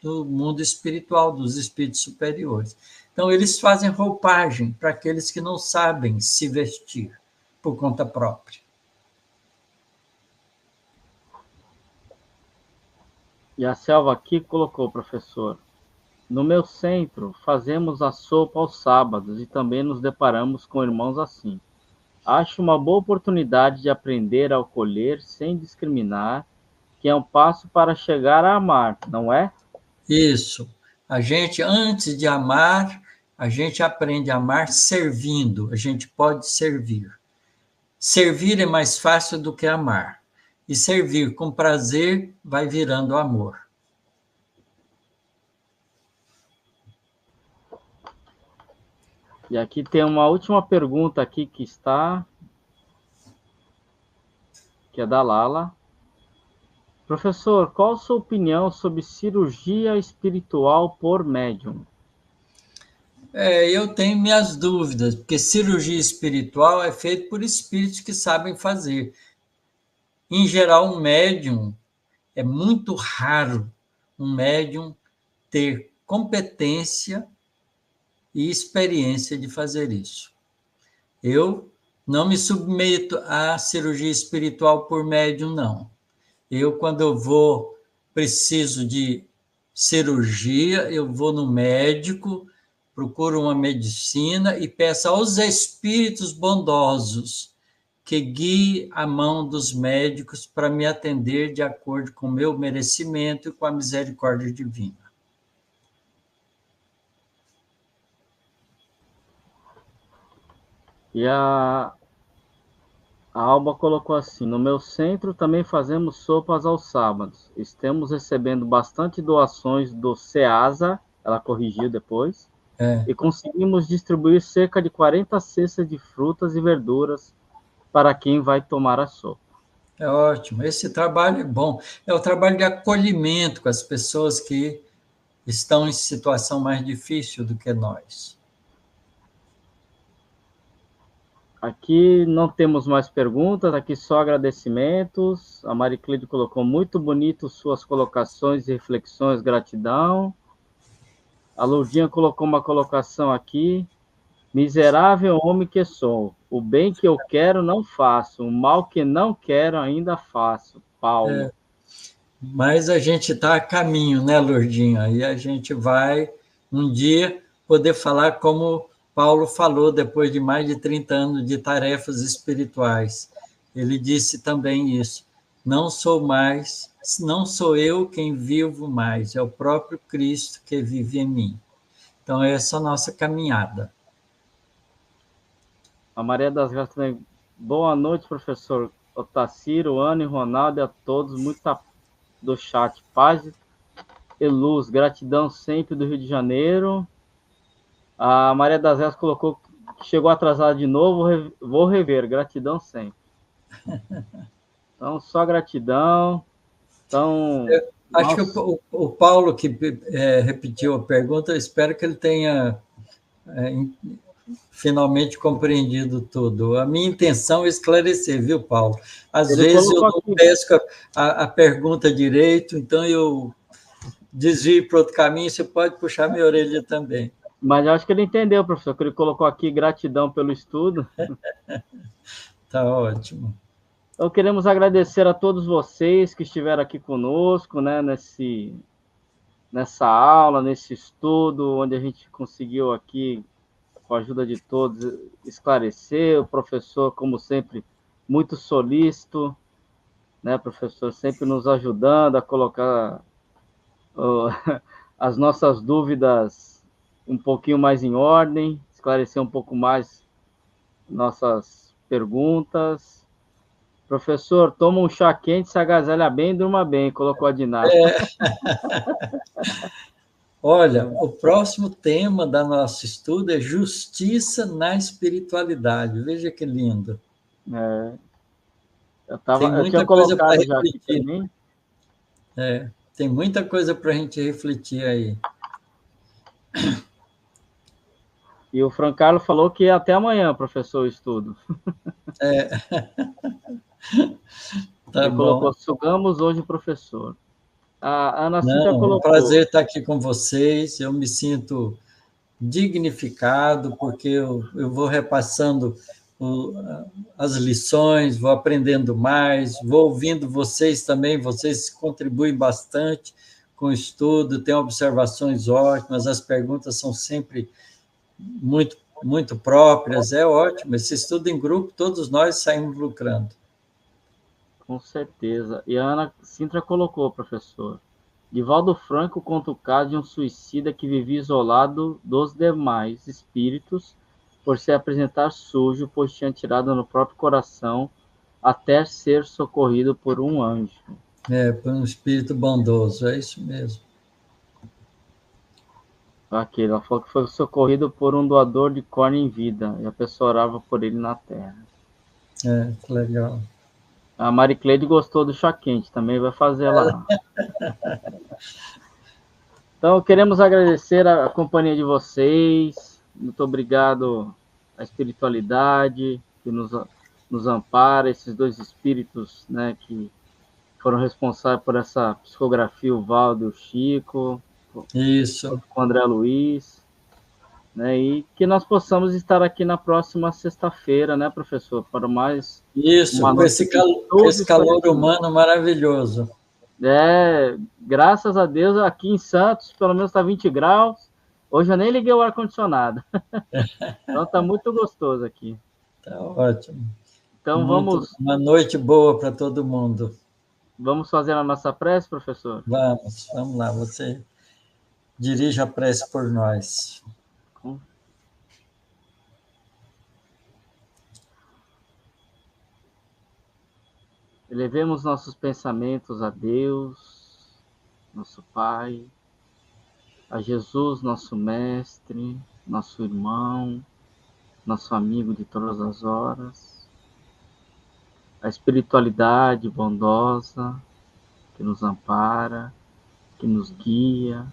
do mundo espiritual, dos espíritos superiores. Então, eles fazem roupagem para aqueles que não sabem se vestir por conta própria. E a Selva aqui colocou, professor: no meu centro, fazemos a sopa aos sábados e também nos deparamos com irmãos assim. Acho uma boa oportunidade de aprender a acolher sem discriminar, que é um passo para chegar a amar, não é? Isso. A gente, antes de amar, a gente aprende a amar servindo. A gente pode servir. Servir é mais fácil do que amar. E servir com prazer vai virando amor. E aqui tem uma última pergunta aqui que é da Lala. Professor, qual a sua opinião sobre cirurgia espiritual por médium? Eu tenho minhas dúvidas, porque cirurgia espiritual é feita por espíritos que sabem fazer. Em geral, um médium, é muito raro um médium ter competência e experiência de fazer isso. Eu não me submeto à cirurgia espiritual por médium, não. Eu, quando eu preciso de cirurgia, eu vou no médico, procuro uma medicina e peço aos espíritos bondosos que guie a mão dos médicos para me atender de acordo com o meu merecimento e com a misericórdia divina. E a Alba colocou assim: no meu centro também fazemos sopas aos sábados. Estamos recebendo bastante doações do SEASA, ela corrigiu depois, e conseguimos distribuir cerca de 40 cestas de frutas e verduras para quem vai tomar a sopa. É ótimo, esse trabalho é bom. É o trabalho de acolhimento com as pessoas que estão em situação mais difícil do que nós. Aqui não temos mais perguntas, aqui só agradecimentos. A Maricleide colocou: muito bonito suas colocações e reflexões, gratidão. A Lourdinha colocou uma colocação aqui: Miserável homem que sou, o bem que eu quero não faço, o mal que não quero ainda faço. Paulo. Mas a gente está a caminho, né, Lourdinho? Aí a gente vai, um dia, poder falar como Paulo falou, depois de mais de 30 anos de tarefas espirituais. Ele disse também isso. Não sou eu quem vivo mais, é o próprio Cristo que vive em mim. Então, essa é a nossa caminhada. A Maria das Graças também. Boa noite, professor Otacílio, Ana e Ronaldo, e a todos, do chat. Paz e luz, gratidão sempre do Rio de Janeiro. A Maria das Graças colocou que chegou atrasada de novo, vou rever, gratidão sempre. Então, só gratidão. Então, Acho que o Paulo, que repetiu a pergunta, eu espero que ele tenha finalmente compreendido tudo. A minha intenção é esclarecer, viu, Paulo? Às vezes eu não pesco a pergunta direito, então eu desvio para outro caminho, você pode puxar minha orelha também. Mas eu acho que ele entendeu, professor, que ele colocou aqui gratidão pelo estudo. Tá ótimo. Então, queremos agradecer a todos vocês que estiveram aqui conosco, né, nessa aula, nesse estudo, onde a gente conseguiu aqui, com a ajuda de todos, esclarecer. O professor, como sempre, muito solícito, né, professor, sempre nos ajudando a colocar as nossas dúvidas um pouquinho mais em ordem, esclarecer um pouco mais nossas perguntas. Professor, toma um chá quente, se agasalha bem e durma bem, colocou a Diná. Olha, o próximo tema da nosso estudo é justiça na espiritualidade. Veja que lindo. Eu tinha colocado já aqui também. Tem muita coisa para a gente refletir aí. E o Francalo falou que até amanhã, professor, o estudo. Tá Ele bom. colocou, sugamos hoje, professor. A Ana Cíntia colocou. É um prazer estar aqui com vocês. Eu me sinto dignificado, porque eu vou repassando as lições, vou aprendendo mais, vou ouvindo vocês também, vocês contribuem bastante com o estudo, têm observações ótimas, as perguntas são sempre muito, muito próprias, é ótimo. Esse estudo em grupo, todos nós saímos lucrando. Com certeza. E a Ana Sintra colocou, professor. Divaldo Franco conta o caso de um suicida que vivia isolado dos demais espíritos por se apresentar sujo, pois tinha tirado no próprio coração até ser socorrido por um anjo. Por um espírito bondoso, é isso mesmo. Ela falou que foi socorrido por um doador de córnea em vida, e a pessoa orava por ele na terra. Que legal. A Maricleide gostou do chá quente, também vai fazer lá. Então, queremos agradecer a companhia de vocês. Muito obrigado à espiritualidade que nos ampara, esses dois espíritos, né, que foram responsáveis por essa psicografia, o Valdo e o Chico. Isso. Com o André Luiz. Né, e que nós possamos estar aqui na próxima sexta-feira, né, professor, para mais com esse calor humano maravilhoso. Graças a Deus, aqui em Santos, pelo menos está 20 graus. Hoje eu nem liguei o ar-condicionado. Então está muito gostoso aqui. Tá ótimo. Então vamos... Uma noite boa para todo mundo. Vamos fazer a nossa prece, professor? Vamos lá, você dirige a prece por nós. Elevemos nossos pensamentos a Deus, nosso Pai, a Jesus, nosso Mestre, nosso irmão, nosso amigo de todas as horas, a espiritualidade bondosa que nos ampara, que nos guia,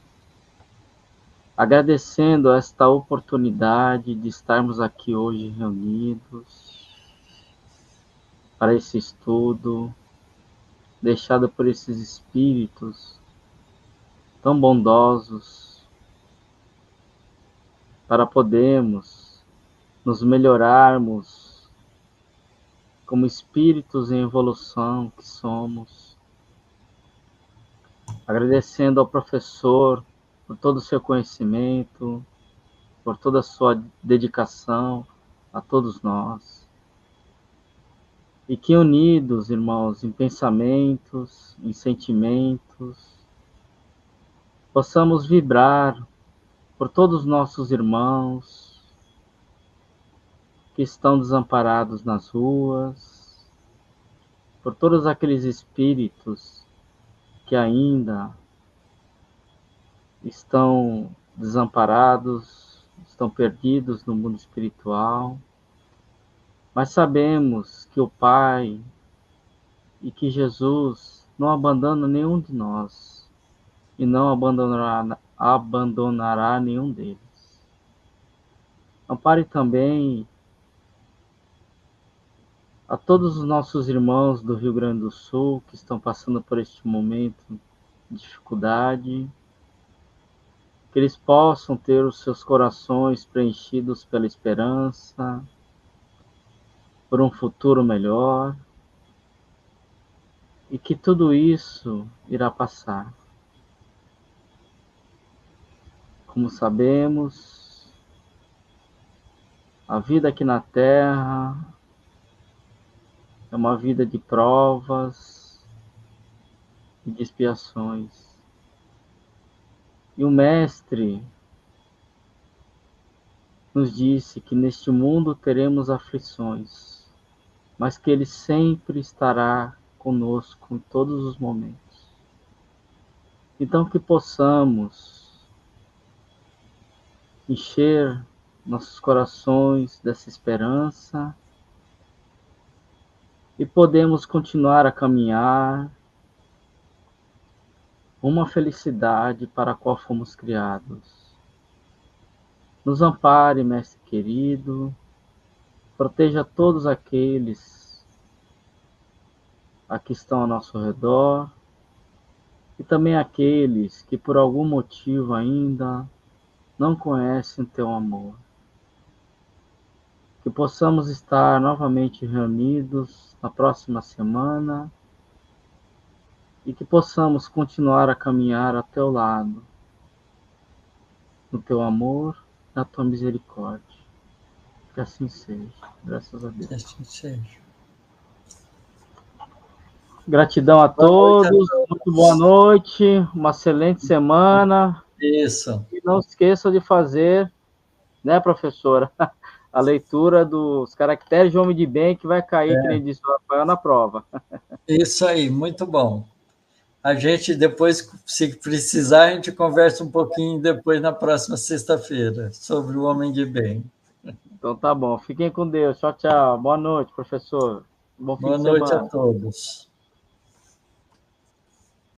agradecendo esta oportunidade de estarmos aqui hoje reunidos para esse estudo, deixado por esses espíritos tão bondosos, para podermos nos melhorarmos como espíritos em evolução que somos. Agradecendo ao professor por todo o seu conhecimento, por toda a sua dedicação a todos nós. E que unidos, irmãos, em pensamentos, em sentimentos, possamos vibrar por todos os nossos irmãos que estão desamparados nas ruas, por todos aqueles espíritos que ainda estão desamparados, estão perdidos no mundo espiritual, mas sabemos que o Pai e que Jesus não abandona nenhum de nós e não abandonará nenhum deles. Ampare também a todos os nossos irmãos do Rio Grande do Sul que estão passando por este momento de dificuldade, que eles possam ter os seus corações preenchidos pela esperança, por um futuro melhor, e que tudo isso irá passar. Como sabemos, a vida aqui na Terra é uma vida de provas e de expiações. E o Mestre nos disse que neste mundo teremos aflições, mas que Ele sempre estará conosco em todos os momentos. Então que possamos encher nossos corações dessa esperança e podemos continuar a caminhar uma felicidade para a qual fomos criados. Nos ampare, Mestre querido, proteja todos aqueles que estão ao nosso redor e também aqueles que por algum motivo ainda não conhecem teu amor. Que possamos estar novamente reunidos na próxima semana e que possamos continuar a caminhar a teu lado, no teu amor, na tua misericórdia. Que assim seja, graças a Deus. Que assim seja. Gratidão a todos, muito boa noite, uma excelente semana. Isso. E não esqueça de fazer, né, professora, a leitura dos caracteres de homem de bem que vai cair, que nem disse o Rafael, na prova. Isso aí, muito bom. A gente depois, se precisar, a gente conversa um pouquinho depois na próxima sexta-feira sobre o homem de bem. Então tá bom, fiquem com Deus. Tchau, tchau. Boa noite, professor. Bom fim de semana. Boa noite a todos.